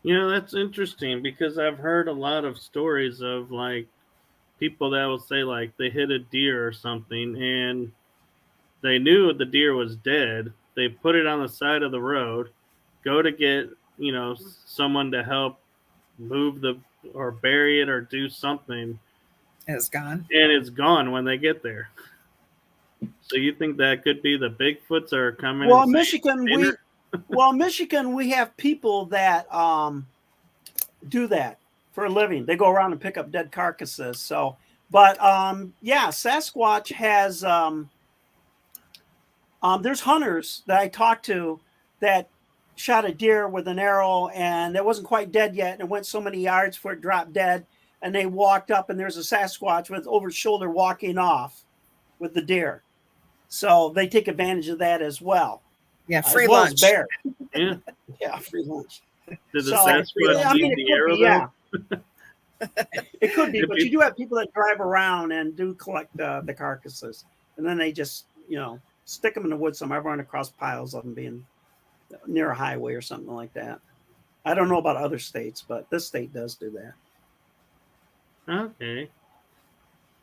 You know, that's interesting because I've heard a lot of stories of like people that will say like they hit a deer or something and they knew the deer was dead. They put it on the side of the road, go to get, someone to help move or bury it or do something. And it's gone. And it's gone when they get there. So you think that could be the Bigfoots are coming? Well, Michigan, we have people that do that for a living. They go around and pick up dead carcasses. So, but yeah, Sasquatch has there's hunters that I talked to that shot a deer with an arrow and it wasn't quite dead yet, and it went so many yards before it dropped dead. And they walked up and there's a Sasquatch with over his shoulder walking off with the deer. So they take advantage of that as well. Yeah, free lunch. Bear. Yeah. Yeah, free lunch. Did the Sasquatch leave the arrow? Yeah. It could be, but you do have people that drive around and do collect the carcasses, and then they just stick them in the woods somewhere. I've run across piles of them being near a highway or something like that. I don't know about other states, but this state does do that. Okay.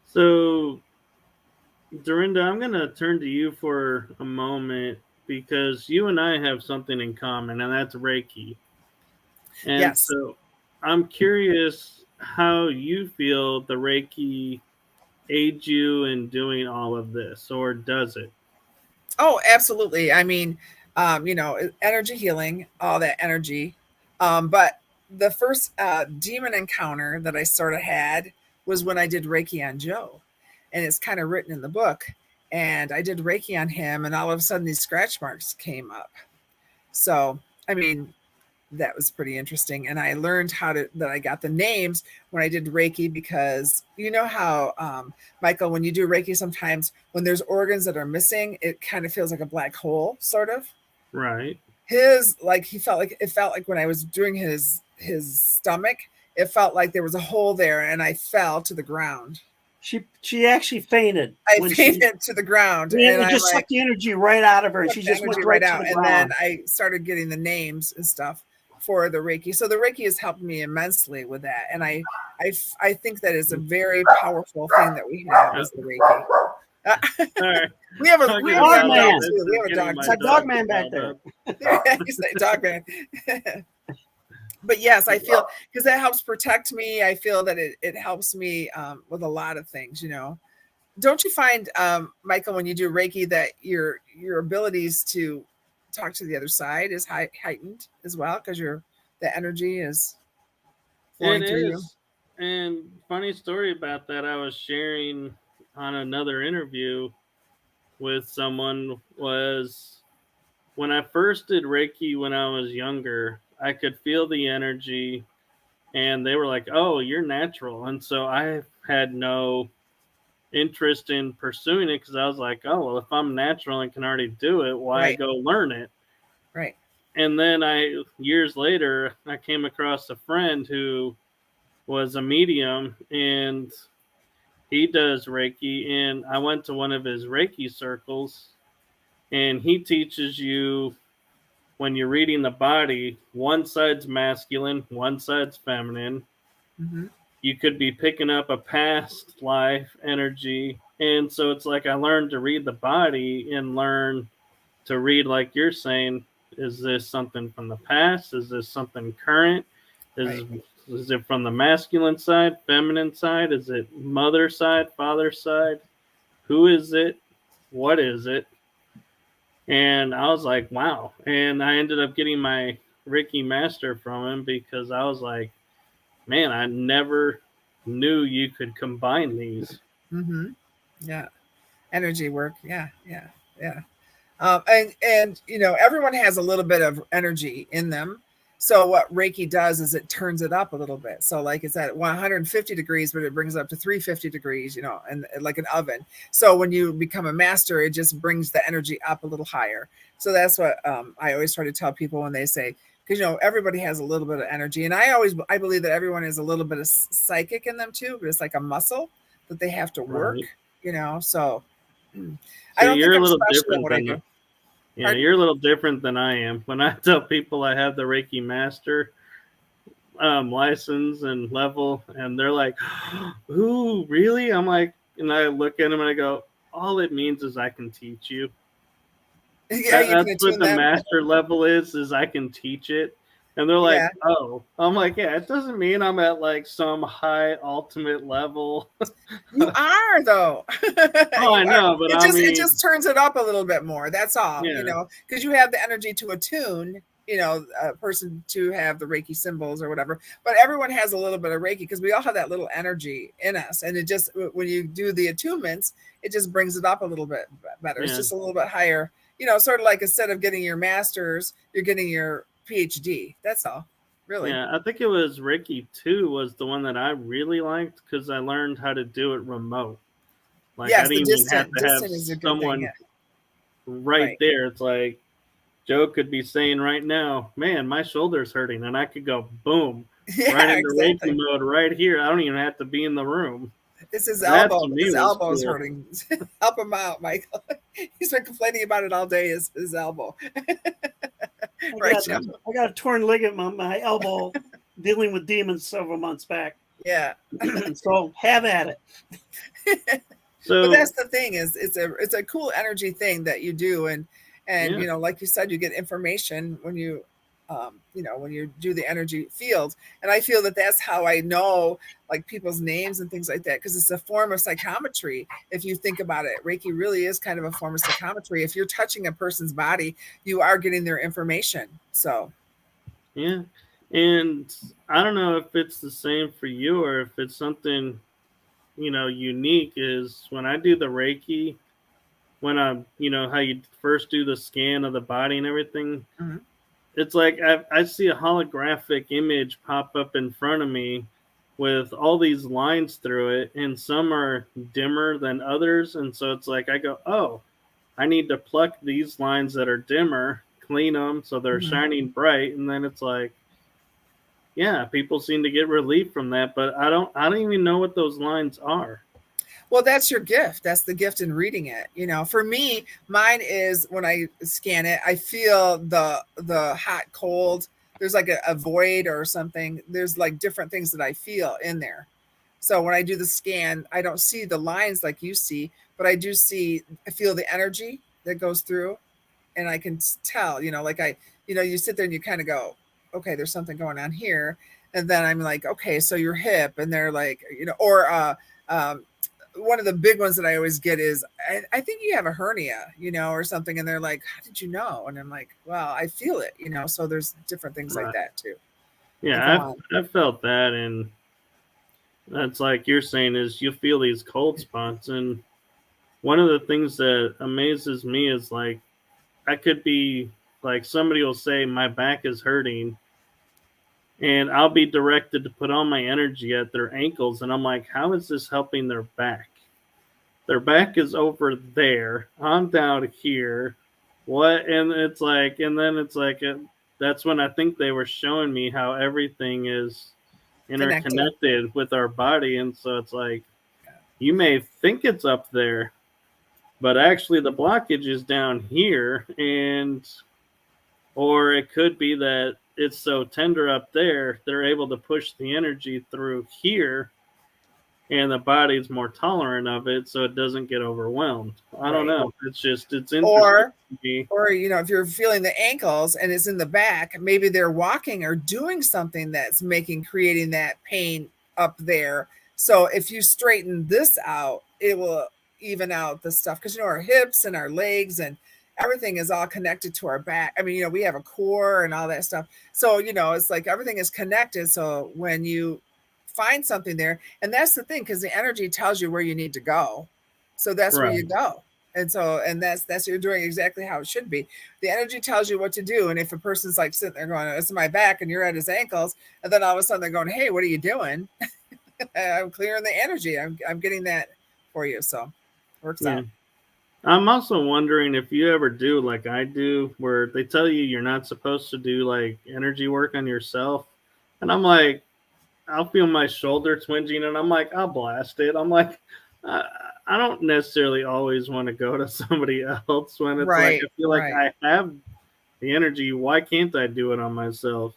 So, Durinda, I'm going to turn to you for a moment because you and I have something in common, and that's Reiki. And yes. So I'm curious how you feel the Reiki aids you in doing all of this, or does it? Oh, absolutely. I mean, energy healing, all that energy. But the first demon encounter that I sort of had was when I did Reiki on Joe. And it's kind of written in the book. And I did Reiki on him, and all of a sudden these scratch marks came up. So, I mean, that was pretty interesting. And I learned that I got the names when I did Reiki, because you know how, Michael, when you do Reiki, sometimes when there's organs that are missing, it kind of feels like a black hole, sort of. Right. It felt like when I was doing his stomach, it felt like there was a hole there, and I fell to the ground. She actually fainted. I fainted to the ground. And it just sucked the energy right out of her. And she just went right out. And then I started getting the names and stuff for the Reiki. So the Reiki has helped me immensely with that. And I think that is a very powerful thing that we have as the Reiki. Right. We have a dog man. We have a dog. It's a dog man back there. You say dog man. But yes, I feel, because that helps protect me. I feel that it helps me with a lot of things, Don't you find, Michael, when you do Reiki, that your abilities to talk to the other side is heightened as well, because the energy is flowing through you? And funny story about that, I was sharing on another interview with someone, was when I first did Reiki when I was younger, I could feel the energy, and they were like, "Oh, you're natural." And so I had no interest in pursuing it, because I was like, "Oh, well, if I'm natural and can already do it, why go learn it?" Right. And then years later, I came across a friend who was a medium, and he does Reiki, and I went to one of his Reiki circles, and he teaches you, when you're reading the body, one side's masculine, one side's feminine. Mm-hmm. You could be picking up a past life energy. And so it's like I learned to read the body and learn to read, like you're saying, is this something from the past? Is this something current? Is it from the masculine side, feminine side? Is it mother side, father side? Who is it? What is it? And I was like, wow. And I ended up getting my Reiki Master from him because I was like, man, I never knew you could combine these. Mm-hmm. Yeah. Energy work. Yeah. Yeah. Yeah. And everyone has a little bit of energy in them. So what Reiki does is it turns it up a little bit. So like it's at 150 degrees, but it brings it up to 350 degrees, and like an oven. So when you become a master, it just brings the energy up a little higher. So that's what I always try to tell people when they say, because everybody has a little bit of energy, and I believe that everyone has a little bit of psychic in them too, but it's like a muscle that they have to work. Right. So I See, don't think you're a I'm little special at different what I than do. yeah, Pardon? you're a little different than I am. When I tell people I have the Reiki Master license and level, and they're like, "Ooh, really?" I'm like, and I look at them and I go, "All it means is I can teach you. Yeah, you can That's what attune the them. master level is I can teach it." And they're like, Yeah, "Oh," I'm like, "Yeah, it doesn't mean I'm at like some high ultimate level." you are though. Oh, You I are. know, but It I just it mean, just turns it up a little bit more. That's all. yeah, Because you have the energy to attune. A person to have the Reiki symbols or whatever. But everyone has a little bit of Reiki because we all have that little energy in us, and it just when you do the attunements, it just brings it up a little bit better. It's yeah. just a little bit higher. Sort of like instead of getting your master's, you're getting your PhD. That's all, really. Yeah, I think it was Reiki 2 was the one that I really liked because I learned how to do it remote. Like I Yes, the didn't even have to have distant is a good thing. someone Yeah, right right. there. It's like Joe could be saying right now, "Man, my shoulder's hurting," and I could go boom right Yeah, into Reiki exactly. mode right here. I don't even have to be in the room. It's his That elbow. to me His was elbow is cool. hurting. Help him out, Michael. He's been complaining about it all day. His elbow, right, Joe? I got a torn ligament on my elbow dealing with demons several months back. Yeah. So have at it. But So that's the thing is it's a cool energy thing that you do, and yeah, like you said, you get information when you when you do the energy field. And I feel that that's how I know like people's names and things like that, because it's a form of psychometry. If you think about it, Reiki really is kind of a form of psychometry. If you're touching a person's body, you are getting their information. So yeah, and I don't know if it's the same for you or if it's something unique. Is when I do the Reiki when I'm, how you first do the scan of the body and everything, mhm. it's like I see a holographic image pop up in front of me with all these lines through it, and some are dimmer than others. And so it's like I go, oh, I need to pluck these lines that are dimmer, clean them so they're Mhm. shining bright. And then it's like, yeah, people seem to get relief from that, but I don't even know what those lines are. Well, that's your gift. That's the gift in reading it. For me, mine is when I scan it, I feel the hot, cold. There's like a void or something. There's like different things that I feel in there. So when I do the scan, I don't see the lines like you see, but I feel the energy that goes through, and I can tell, like you sit there and you kind of go, okay, there's something going on here. And then I'm like, okay, so your hip, and they're like, or um, one of the big ones that I always get is, I think you have a hernia, or something. And they're like, how did you know? And I'm like, well, I feel it, So there's different things like Right. that too that go Yeah, on. I've felt that, and that's like you're saying is you feel these cold spots. And one of the things that amazes me is like I could be like somebody will say my back is hurting, and I'll be directed to put all my energy at their ankles, and I'm like, how is this helping their back? Their back is over there. I'm down here. What? And it's like, and then it's like, that's when I think they were showing me how everything is Connected. interconnected with our body. And so it's like, you may think it's up there, but actually the blockage is down here. Or it could be that it's so tender up there, they're able to push the energy through here and the body's more tolerant of it so it doesn't get overwhelmed. I don't Right. know. It's interesting Or to me. if you're feeling the ankles and it's in the back, maybe they're walking or doing something that's creating that pain up there. So if you straighten this out, it will even out the stuff, because our hips and our legs and everything is all connected to our back. I mean, you know, we have a core and all that stuff. So, you know, it's like everything is connected. So when you find something there, and that's the thing, because the energy tells you where you need to go. So that's where you go. And so, and that's you're doing exactly how it should be. The energy tells you what to do. And if a person's like sitting there going, it's my back, and you're at his ankles, and then all of a sudden they're going, hey, what are you doing? I'm clearing the energy. I'm getting that for you. So works out. I'm also wondering if you ever do like I do, where they tell you you're not supposed to do like energy work on yourself. And I'm like, I'll feel my shoulder twinging and I'm like, I'll blast it. I'm like, I don't necessarily always want to go to somebody else when it's like, I feel like I have the energy. Why can't I do it on myself?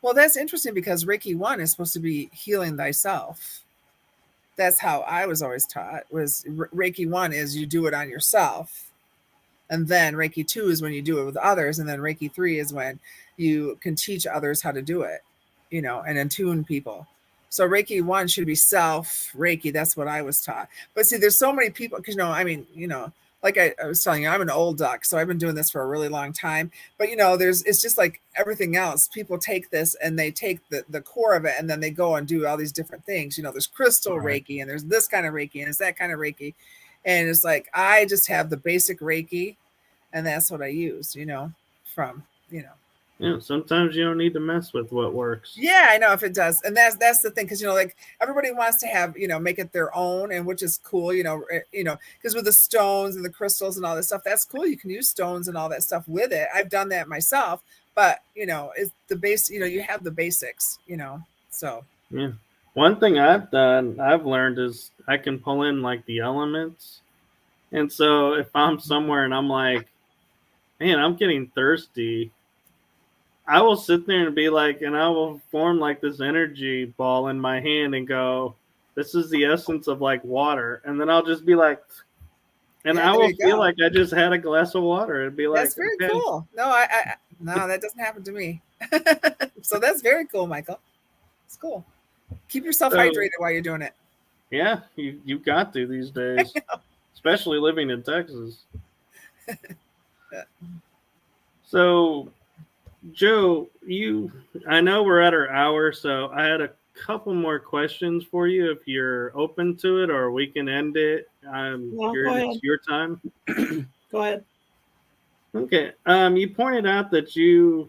Well, that's interesting because Reiki 1 is supposed to be healing thyself. That's how I was always taught, was Reiki 1 is you do it on yourself. And then Reiki 2 is when you do it with others. And then Reiki 3 is when you can teach others how to do it, you know, and attune people. So Reiki 1 should be self Reiki. That's what I was taught. But see, there's so many people, because, you know, I mean, you know, like I was telling you, I'm an old duck, so I've been doing this for a really long time. But, you know, it's just like everything else. People take this and they take the core of it, and then they go and do all these different things. You know, there's crystal Reiki, and there's this kind of Reiki, and it's that kind of Reiki. And it's like, I just have the basic Reiki, and that's what I use, you know, from, you know. Yeah, sometimes you don't need to mess with what works. Yeah, I know if it does. And that's the thing, because, you know, like everybody wants to have, you know, make it their own, and which is cool, you know, because with the stones and the crystals and all this stuff, that's cool. You can use stones and all that stuff with it. I've done that myself, but, you know, it's the base, you know, you have the basics, you know, so. Yeah. One thing I've learned is I can pull in like the elements. And so if I'm somewhere and I'm like, man, I'm getting thirsty, I will sit there and be like, and I will form like this energy ball in my hand and go, this is the essence of like water. And then I'll just be like, and I will feel like I just had a glass of water. It'd be like, that's very cool. No, no, that doesn't happen to me. So that's very cool, Michael. It's cool. Keep yourself hydrated while you're doing it. Yeah, you've got to these days, especially living in Texas. So, Joe, I know we're at our hour, so I had a couple more questions for you if you're open to it, or we can end it. It's your time. Go ahead. Okay. You pointed out that you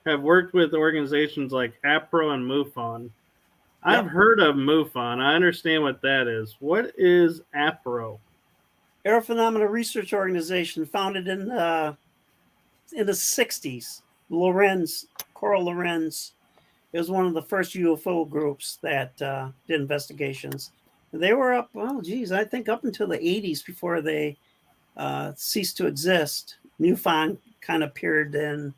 have worked with organizations like APRO and MUFON. I've heard of MUFON. I understand what that is. What is APRO? Air Phenomena Research Organization, founded in the 60s. Coral Lorenz is one of the first UFO groups that did investigations. They were up, I think up until the 80s before they ceased to exist. MUFON kind of appeared in,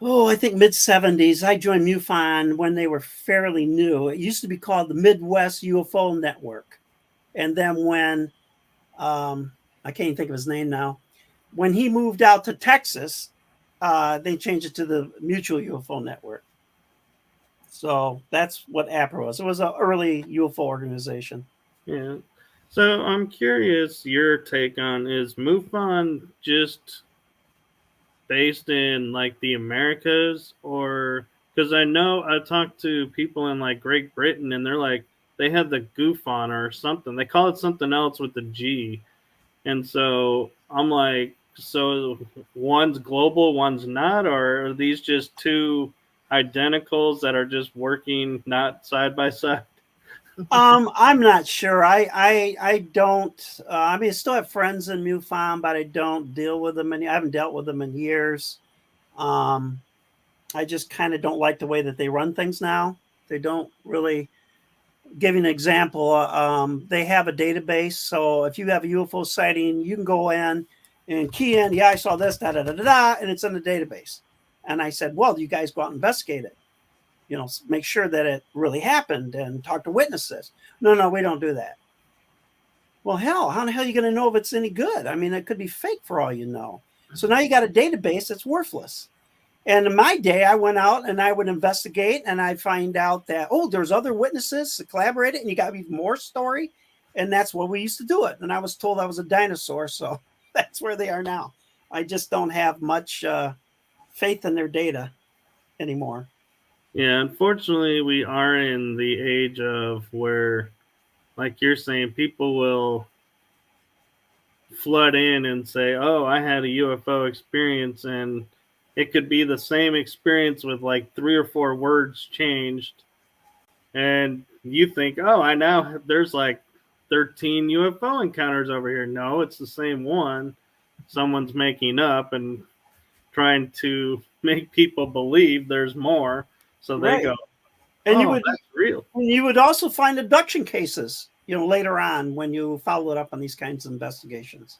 I think mid-70s. I joined MUFON when they were fairly new. It used to be called the Midwest UFO Network. And then when, I can't even think of his name now, when he moved out to Texas, they changed it to the Mutual UFO Network. So that's what APRO was. It was an early UFO organization. Yeah. So I'm curious your take on, is MUFON just based in like the Americas, or because I know I talked to people in like Great Britain and they're like, they had the GUFON or something. They call it something else with the G. And so I'm like, so one's global, one's not, or are these just two identicals that are just working not side by side? I'm not sure. I don't. I still have friends in MUFON, but I don't deal with them. I haven't dealt with them in years. I just kind of don't like the way that they run things now. They don't really. Give you an example. They have a database, so if you have a UFO sighting, you can go in and key in, I saw this, and it's in the database. And I said, well, you guys go out and investigate it. You know, make sure that it really happened and talk to witnesses. No, we don't do that. Well, hell, how the hell are you going to know if it's any good? I mean, it could be fake for all you know. So now you got a database that's worthless. And in my day, I went out and I would investigate, and I find out that, there's other witnesses that collaborated, and you got even more story. And that's what we used to do it. And I was told I was a dinosaur, so that's where they are now. I just don't have much faith in their data anymore. Yeah, unfortunately, we are in the age of where, like you're saying, people will flood in and say, "Oh, I had a UFO experience," and it could be the same experience with like 3 or 4 words changed, and you think, "Oh, I now there's like 13 UFO encounters over here." No, it's the same one. Someone's making up and trying to make people believe there's more, so they Right. go, And "Oh, that's real." you would also find abduction cases, later on when you follow it up on these kinds of investigations.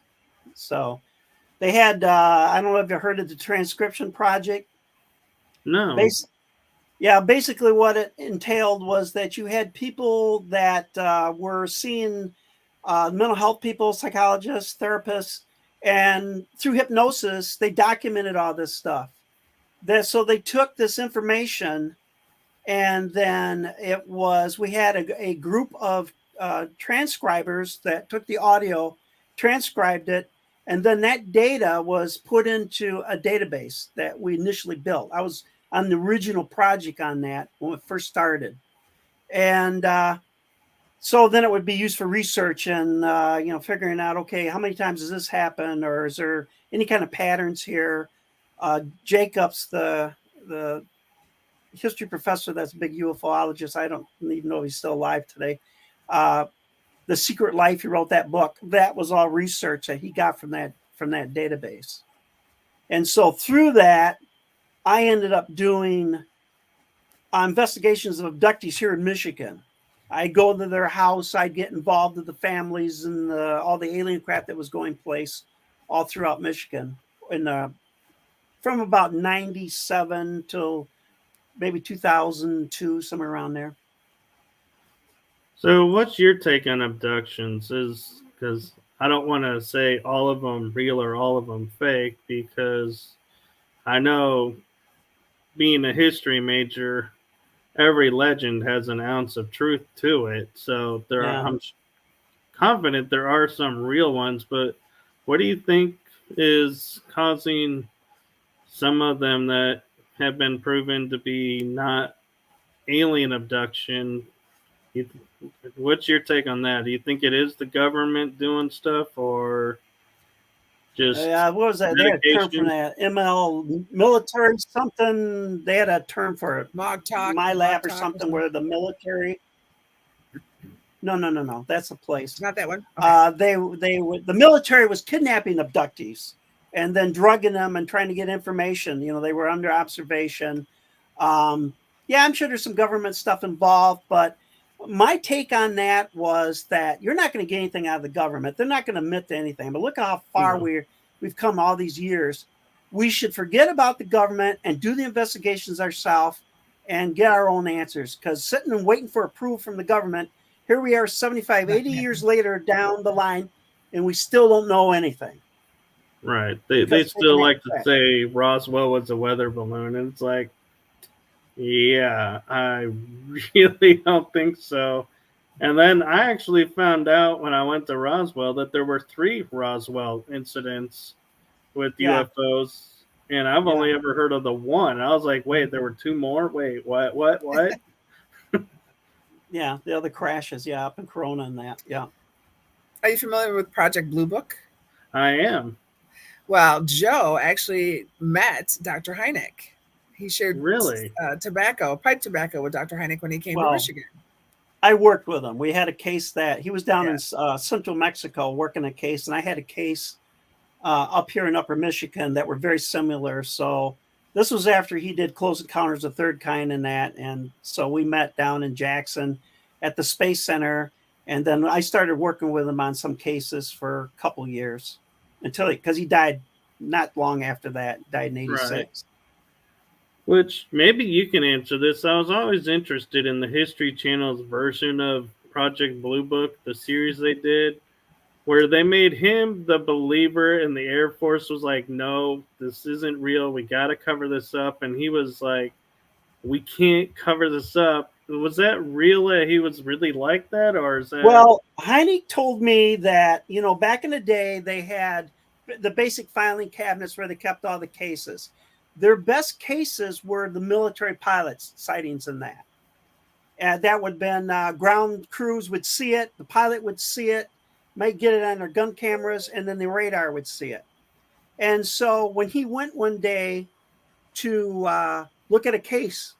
So they had, I don't know if you heard of the Transcription Project. No. Basically what it entailed was that you had people that were seeing mental health people, psychologists, therapists, and through hypnosis, they documented all this stuff. So they took this information, and then we had a group of transcribers that took the audio, transcribed it, and then that data was put into a database that we initially built. I was on the original project on that when it first started. And so then it would be used for research and, figuring out, okay, how many times does this happen? Or is there any kind of patterns here? Jacobs, the history professor that's a big ufologist, I don't even know if he's still alive today. The Secret Life, he wrote that book. That was all research that he got from that database. And so through that, I ended up doing investigations of abductees here in Michigan. I'd go to their house, I'd get involved with the families and all the alien crap that was going place all throughout Michigan. And from about 97 till maybe 2002, somewhere around there. So, what's your take on abductions? Is because I don't want to say all of them real or all of them fake, because I know, being a history major, every legend has an ounce of truth to it. So I'm confident there are some real ones, but what do you think is causing some of them that have been proven to be not alien abduction? What's your take on that? Do you think it is the government doing stuff, or just what was that? They had a term for that. ML, military something. They had a term for it. My lab or something, where the military. No. That's a place. Not that one. Okay. The military was kidnapping abductees and then drugging them and trying to get information. They were under observation. I'm sure there's some government stuff involved, but my take on that was that you're not going to get anything out of the government. They're not going to admit to anything. But look how far we've come all these years. We should forget about the government and do the investigations ourselves and get our own answers. Because sitting and waiting for approval from the government, here we are 75, 80 years later down the line, and we still don't know anything. Right. They still like to say Roswell was a weather balloon, and it's like, yeah, I really don't think so. And then I actually found out when I went to Roswell that there were 3 Roswell incidents with UFOs, and I've only ever heard of the one. I was like, wait, there were 2 more? Wait, what? Yeah, the other crashes, up in Corona and that, Are you familiar with Project Blue Book? I am. Well, Joe actually met Dr. Hynek. He shared pipe tobacco with Dr. Hynek when he came to Michigan. I worked with him. We had a case that he was down in central Mexico working a case, and I had a case up here in upper Michigan that were very similar. So this was after he did Close Encounters of the Third Kind and that. And so we met down in Jackson at the Space Center. And then I started working with him on some cases for a couple years because he died not long after that, died in 86. Right. Which, maybe you can answer this. I was always interested in the History Channel's version of Project Blue Book, the series they did, where they made him the believer and the Air Force was like, no, this isn't real. We got to cover this up. And he was like, we can't cover this up. Was that real that he was really like that? Or is that... Well, Hynek told me that, back in the day, they had the basic filing cabinets where they kept all the cases. Their best cases were the military pilots' sightings in that. And that would have been ground crews would see it, the pilot would see it, might get it on their gun cameras, and then the radar would see it. And so when he went one day to look at a case,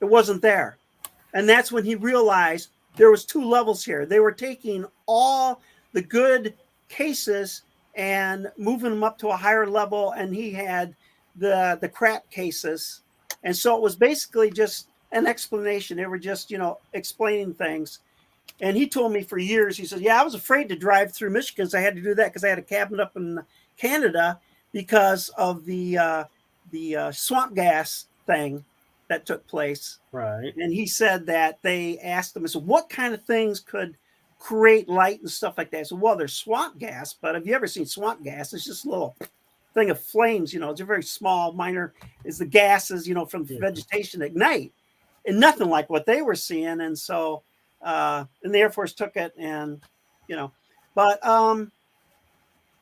it wasn't there. And that's when he realized there was two levels here. They were taking all the good cases and moving them up to a higher level, and he had the crap cases. And so it was basically just an explanation. They were just, explaining things. And he told me for years, he said, yeah, I was afraid to drive through Michigan. So I had to do that because I had a cabin up in Canada because of the swamp gas thing that took place. Right. And he said that they asked him, I said, what kind of things could create light and stuff like that? So, well, there's swamp gas, but have you ever seen swamp gas? It's just a little thing of flames, it's a very small, minor, is the gases, from vegetation ignite, and nothing like what they were seeing. And so, and the Air Force took it, and, but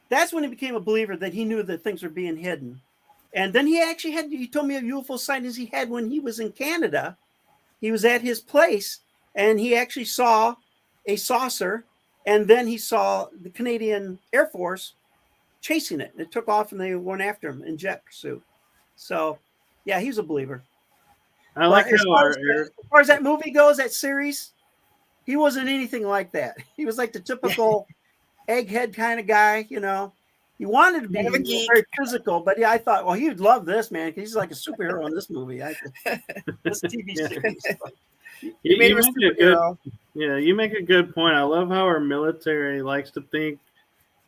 that's when he became a believer, that he knew that things were being hidden. And then he told me of UFO sightings he had when he was in Canada. He was at his place and he actually saw a saucer, and then he saw the Canadian Air Force chasing it. It took off and they went after him in jet pursuit. So, yeah, he's a believer. I like as how far as that movie goes, that series, he wasn't anything like that. He was like the typical egghead kind of guy, He wanted to be very physical, but yeah, I thought, well, he'd love this, man, because he's like a superhero in this movie. This TV series. You make a good point. I love how our military likes to think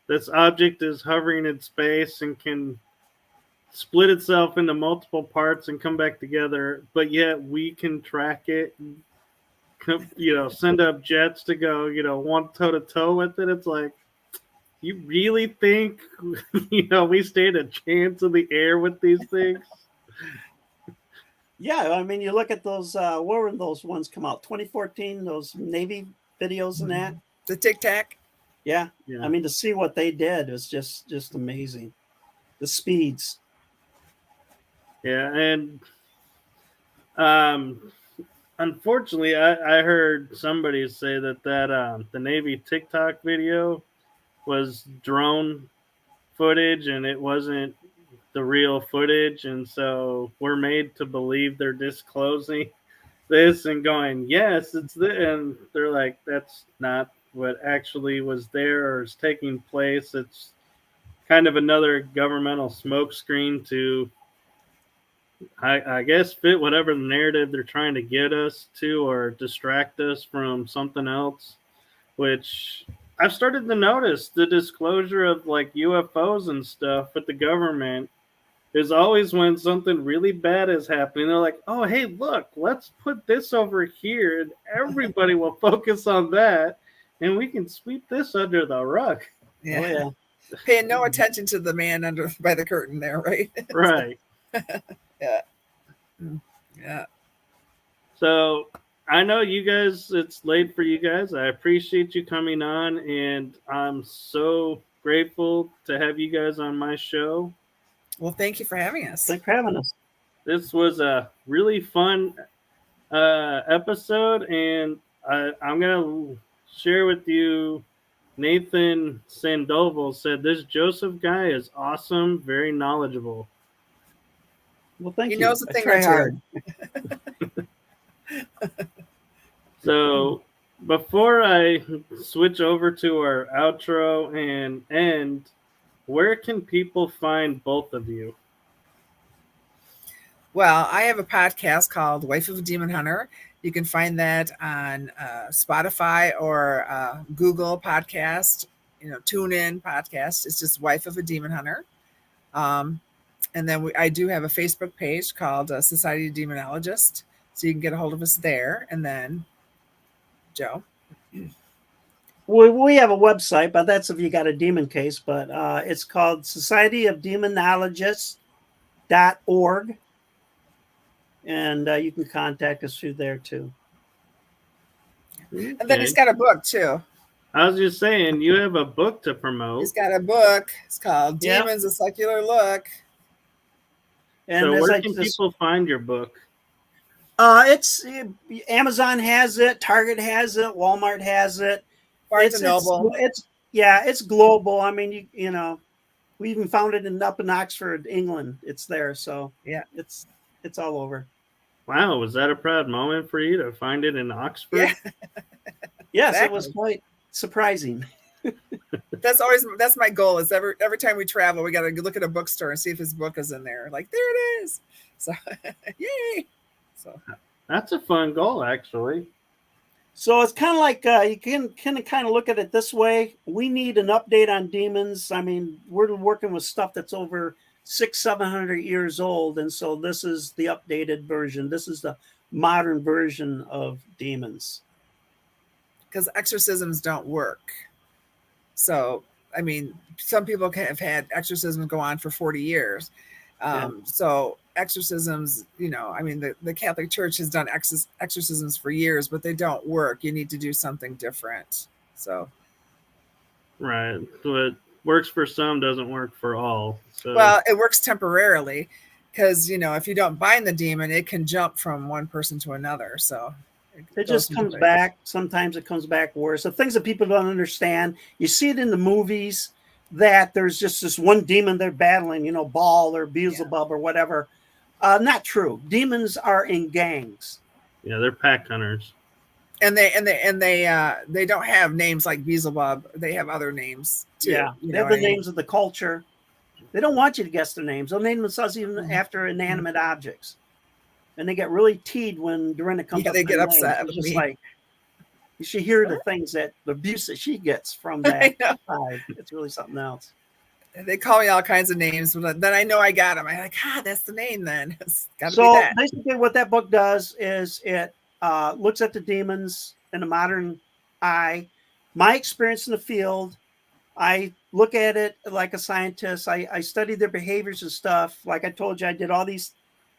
this object is hovering in space and can split itself into multiple parts and come back together, but yet we can track it and, send up jets to go, one toe to toe with it. It's like, you really think, we stand a chance in the air with these things? Yeah, I mean, you look at those, what were those ones come out? 2014, those Navy videos and that? The Tic Tac? Yeah. I mean, to see what they did was just amazing. The speeds. Yeah, and unfortunately, I heard somebody say that the Navy TikTok video was drone footage and it wasn't the real footage, and so we're made to believe they're disclosing this and going, yes, it's and they're like, that's not what actually was there or is taking place. It's kind of another governmental smokescreen to, I guess, fit whatever the narrative they're trying to get us to or distract us from something else, which I've started to notice the disclosure of like UFOs and stuff with the government is always when something really bad is happening. They're like, oh, hey, look, let's put this over here and everybody will focus on that and we can sweep this under the rug. Yeah. Oh, yeah. Paying no attention to the man by the curtain there, right? Right. Yeah. So I know you guys, it's late for you guys. I appreciate you coming on, and I'm so grateful to have you guys on my show. Well, thank you for having us. Thanks for having us. This was a really fun episode, and I'm going to share with you, Nathan Sandoval said, this Joseph guy is awesome, very knowledgeable. Well, thank you. He knows the thing or two. So before I switch over to our outro and end, where can people find both of you? Well, I have a podcast called Wife of a Demon Hunter. You can find that on Spotify or Google Podcast, TuneIn Podcast. It's just Wife of a Demon Hunter. And then I do have a Facebook page called Society of Demonologists. So you can get a hold of us there. And then, Joe? We have a website, but that's if you got a demon case. But it's called societyofdemonologists.org. And you can contact us through there, too. And then he's got a book, too. I was just saying, you have a book to promote. He's got a book. It's called Yeah. Demons: A Secular Look. And So as where I can just, people find your book? it's Amazon has it, Target has it, Walmart has it. Barnes and Noble. It's global. I mean, you know, we even found it up in Oxford, England. It's there, so Yeah. it's all over. Wow, was that a proud moment for you to find it in Oxford? Yeah. Yes, Exactly. it was quite surprising. That's my goal. Is every time we travel, we got to look at a bookstore and see if his book is in there. Like, there it is. So, yay! So That's a fun goal, actually. So it's kind of like you can kind of look at it this way. We need an update on demons. I mean, we're working with stuff that's over 600-700 years old, and so this is the updated version. This is the modern version of demons. because exorcisms don't work. So, I mean, some people have had exorcisms go on for 40 years. So exorcisms, you know, I mean, the Catholic Church has done exorcisms for years, but they don't work. You need to do something different. So, right. What works for some doesn't work for all. So, well, it works temporarily because, you know, if you don't bind the demon, it can jump from one person to another. So it just comes back. Sometimes it comes back worse. The things that people don't understand, you see it in the movies that there's just this one demon they're battling, you know, Baal or Beelzebub or whatever. Not true. Demons are in gangs. Yeah, they're pack hunters. And they don't have names like Beelzebub. They have other names too. Yeah, they have the names of the culture. They don't want you to guess their names. They'll name themselves even after inanimate objects. And they get really teed when Durinda comes up. They get upset. It's just like, you should hear the things the abuse that she gets from that side. It's really something else. They call me all kinds of names, but then I know I got them. I'm like, that's the name then. It's gotta so be that. basically what that book does is it looks at the demons in a modern eye. My experience in the field, I look at it like a scientist. I study their behaviors and stuff. Like I told you, I did all these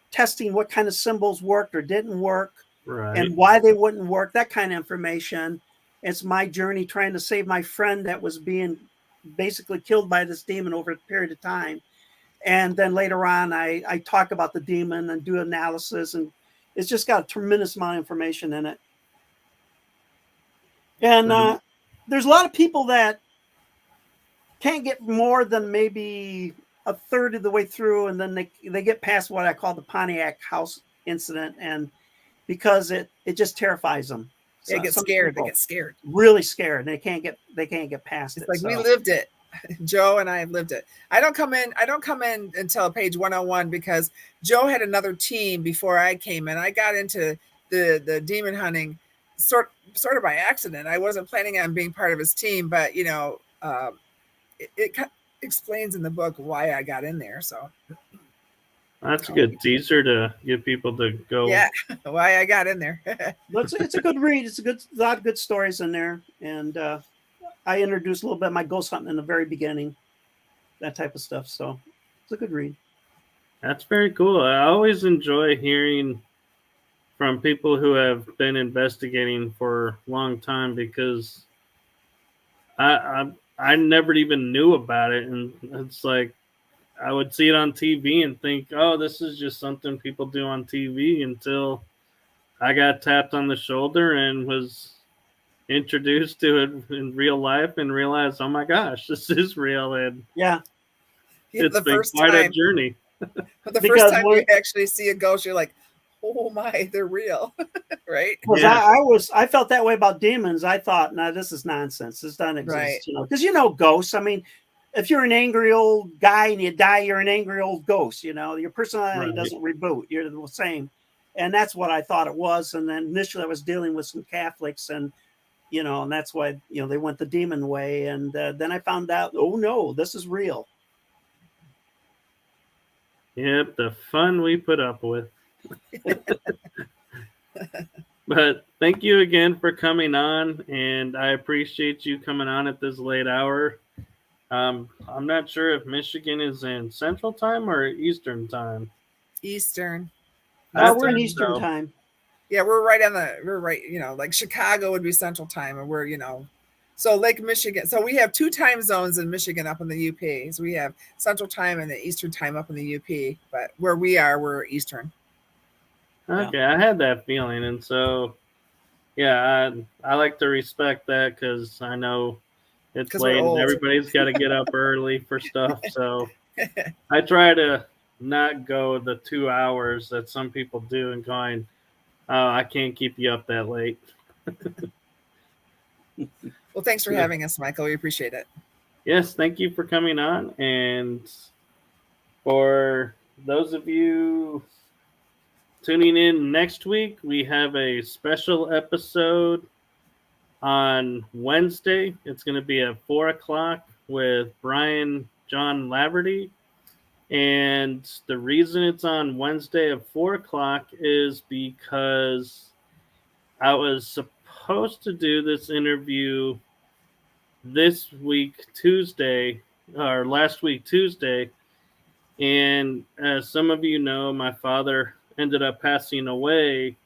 testing, what kind of symbols worked or didn't work, right, and why they wouldn't work, that kind of information. It's my journey trying to save my friend that was being basically killed by this demon over a period of time. And then later on, I talk about the demon and do analysis, and it's just got a tremendous amount of information in it. And there's a lot of people that can't get more than maybe a third of the way through, and then they get past what I call the Pontiac house incident, and because it just terrifies them. They get scared. They get scared. Really scared. And they can't get past it. It's like, we lived it. Joe and I have lived it. I don't come in until page 101 because Joe had another team before I came in. I got into the demon hunting sort of by accident. I wasn't planning on being part of his team, but you know, it explains in the book why I got in there. So that's a good teaser to get people to go. Yeah, why I got in there. It's a good read. It's a lot of good stories in there, and I introduced a little bit of my ghost hunting in the very beginning, that type of stuff. So it's a good read. That's very cool. I always enjoy hearing from people who have been investigating for a long time because I never even knew about it, and it's like I would see it on TV and think, oh, this is just something people do on TV, until I got tapped on the shoulder and was introduced to it in real life and realized, oh my gosh, this is real. And it's been quite a journey. But the first time you actually see a ghost, you're like, oh my, they're real. Right? Because I felt that way about demons. I thought, no, this is nonsense. This doesn't exist. Right. You know, because ghosts. I mean, if you're an angry old guy and you die, you're an angry old ghost. You know, your personality doesn't reboot. You're the same. And that's what I thought it was. And then initially I was dealing with some Catholics, and and that's why, they went the demon way. And then I found out, oh no, this is real. Yep, the fun we put up with. But thank you again for coming on, and I appreciate you coming on at this late hour. I'm not sure if Michigan is in Central Time or Eastern Time. Eastern. We're in Eastern Time. Yeah, we're right, like Chicago would be Central Time, and we're, So Lake Michigan. So we have 2 time zones in Michigan up in the UP. So we have Central Time and the Eastern Time up in the UP. But where we are, we're Eastern. Okay, I had that feeling, and so yeah, I like to respect that because I know it's late and everybody's got to get up early for stuff. So I try to not go the 2 hours that some people do and going, oh, I can't keep you up that late. Well, thanks for having us, Michael. We appreciate it. Yes, thank you for coming on. And for those of you tuning in next week, we have a special episode on Wednesday. It's going to be at 4 o'clock with Brian John Laverty. And the reason it's on Wednesday at 4 o'clock is because I was supposed to do this interview this week, Tuesday, or last week, Tuesday. And as some of you know, my father ended up passing away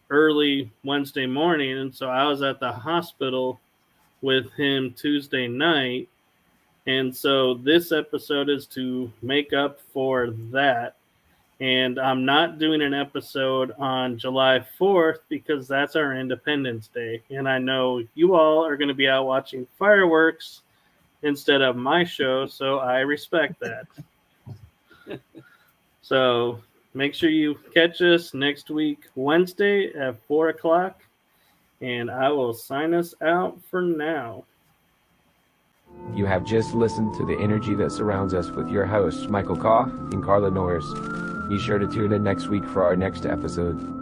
early Wednesday morning. And so I was at the hospital with him Tuesday night. And so this episode is to make up for that. And I'm not doing an episode on July 4th because that's our Independence Day. And I know you all are going to be out watching fireworks instead of my show, so I respect that. So make sure you catch us next week, Wednesday at 4 o'clock. And I will sign us out for now. You have just listened to The Energy That Surrounds Us with your hosts, Michael Koff and Carla Norris. Be sure to tune in next week for our next episode.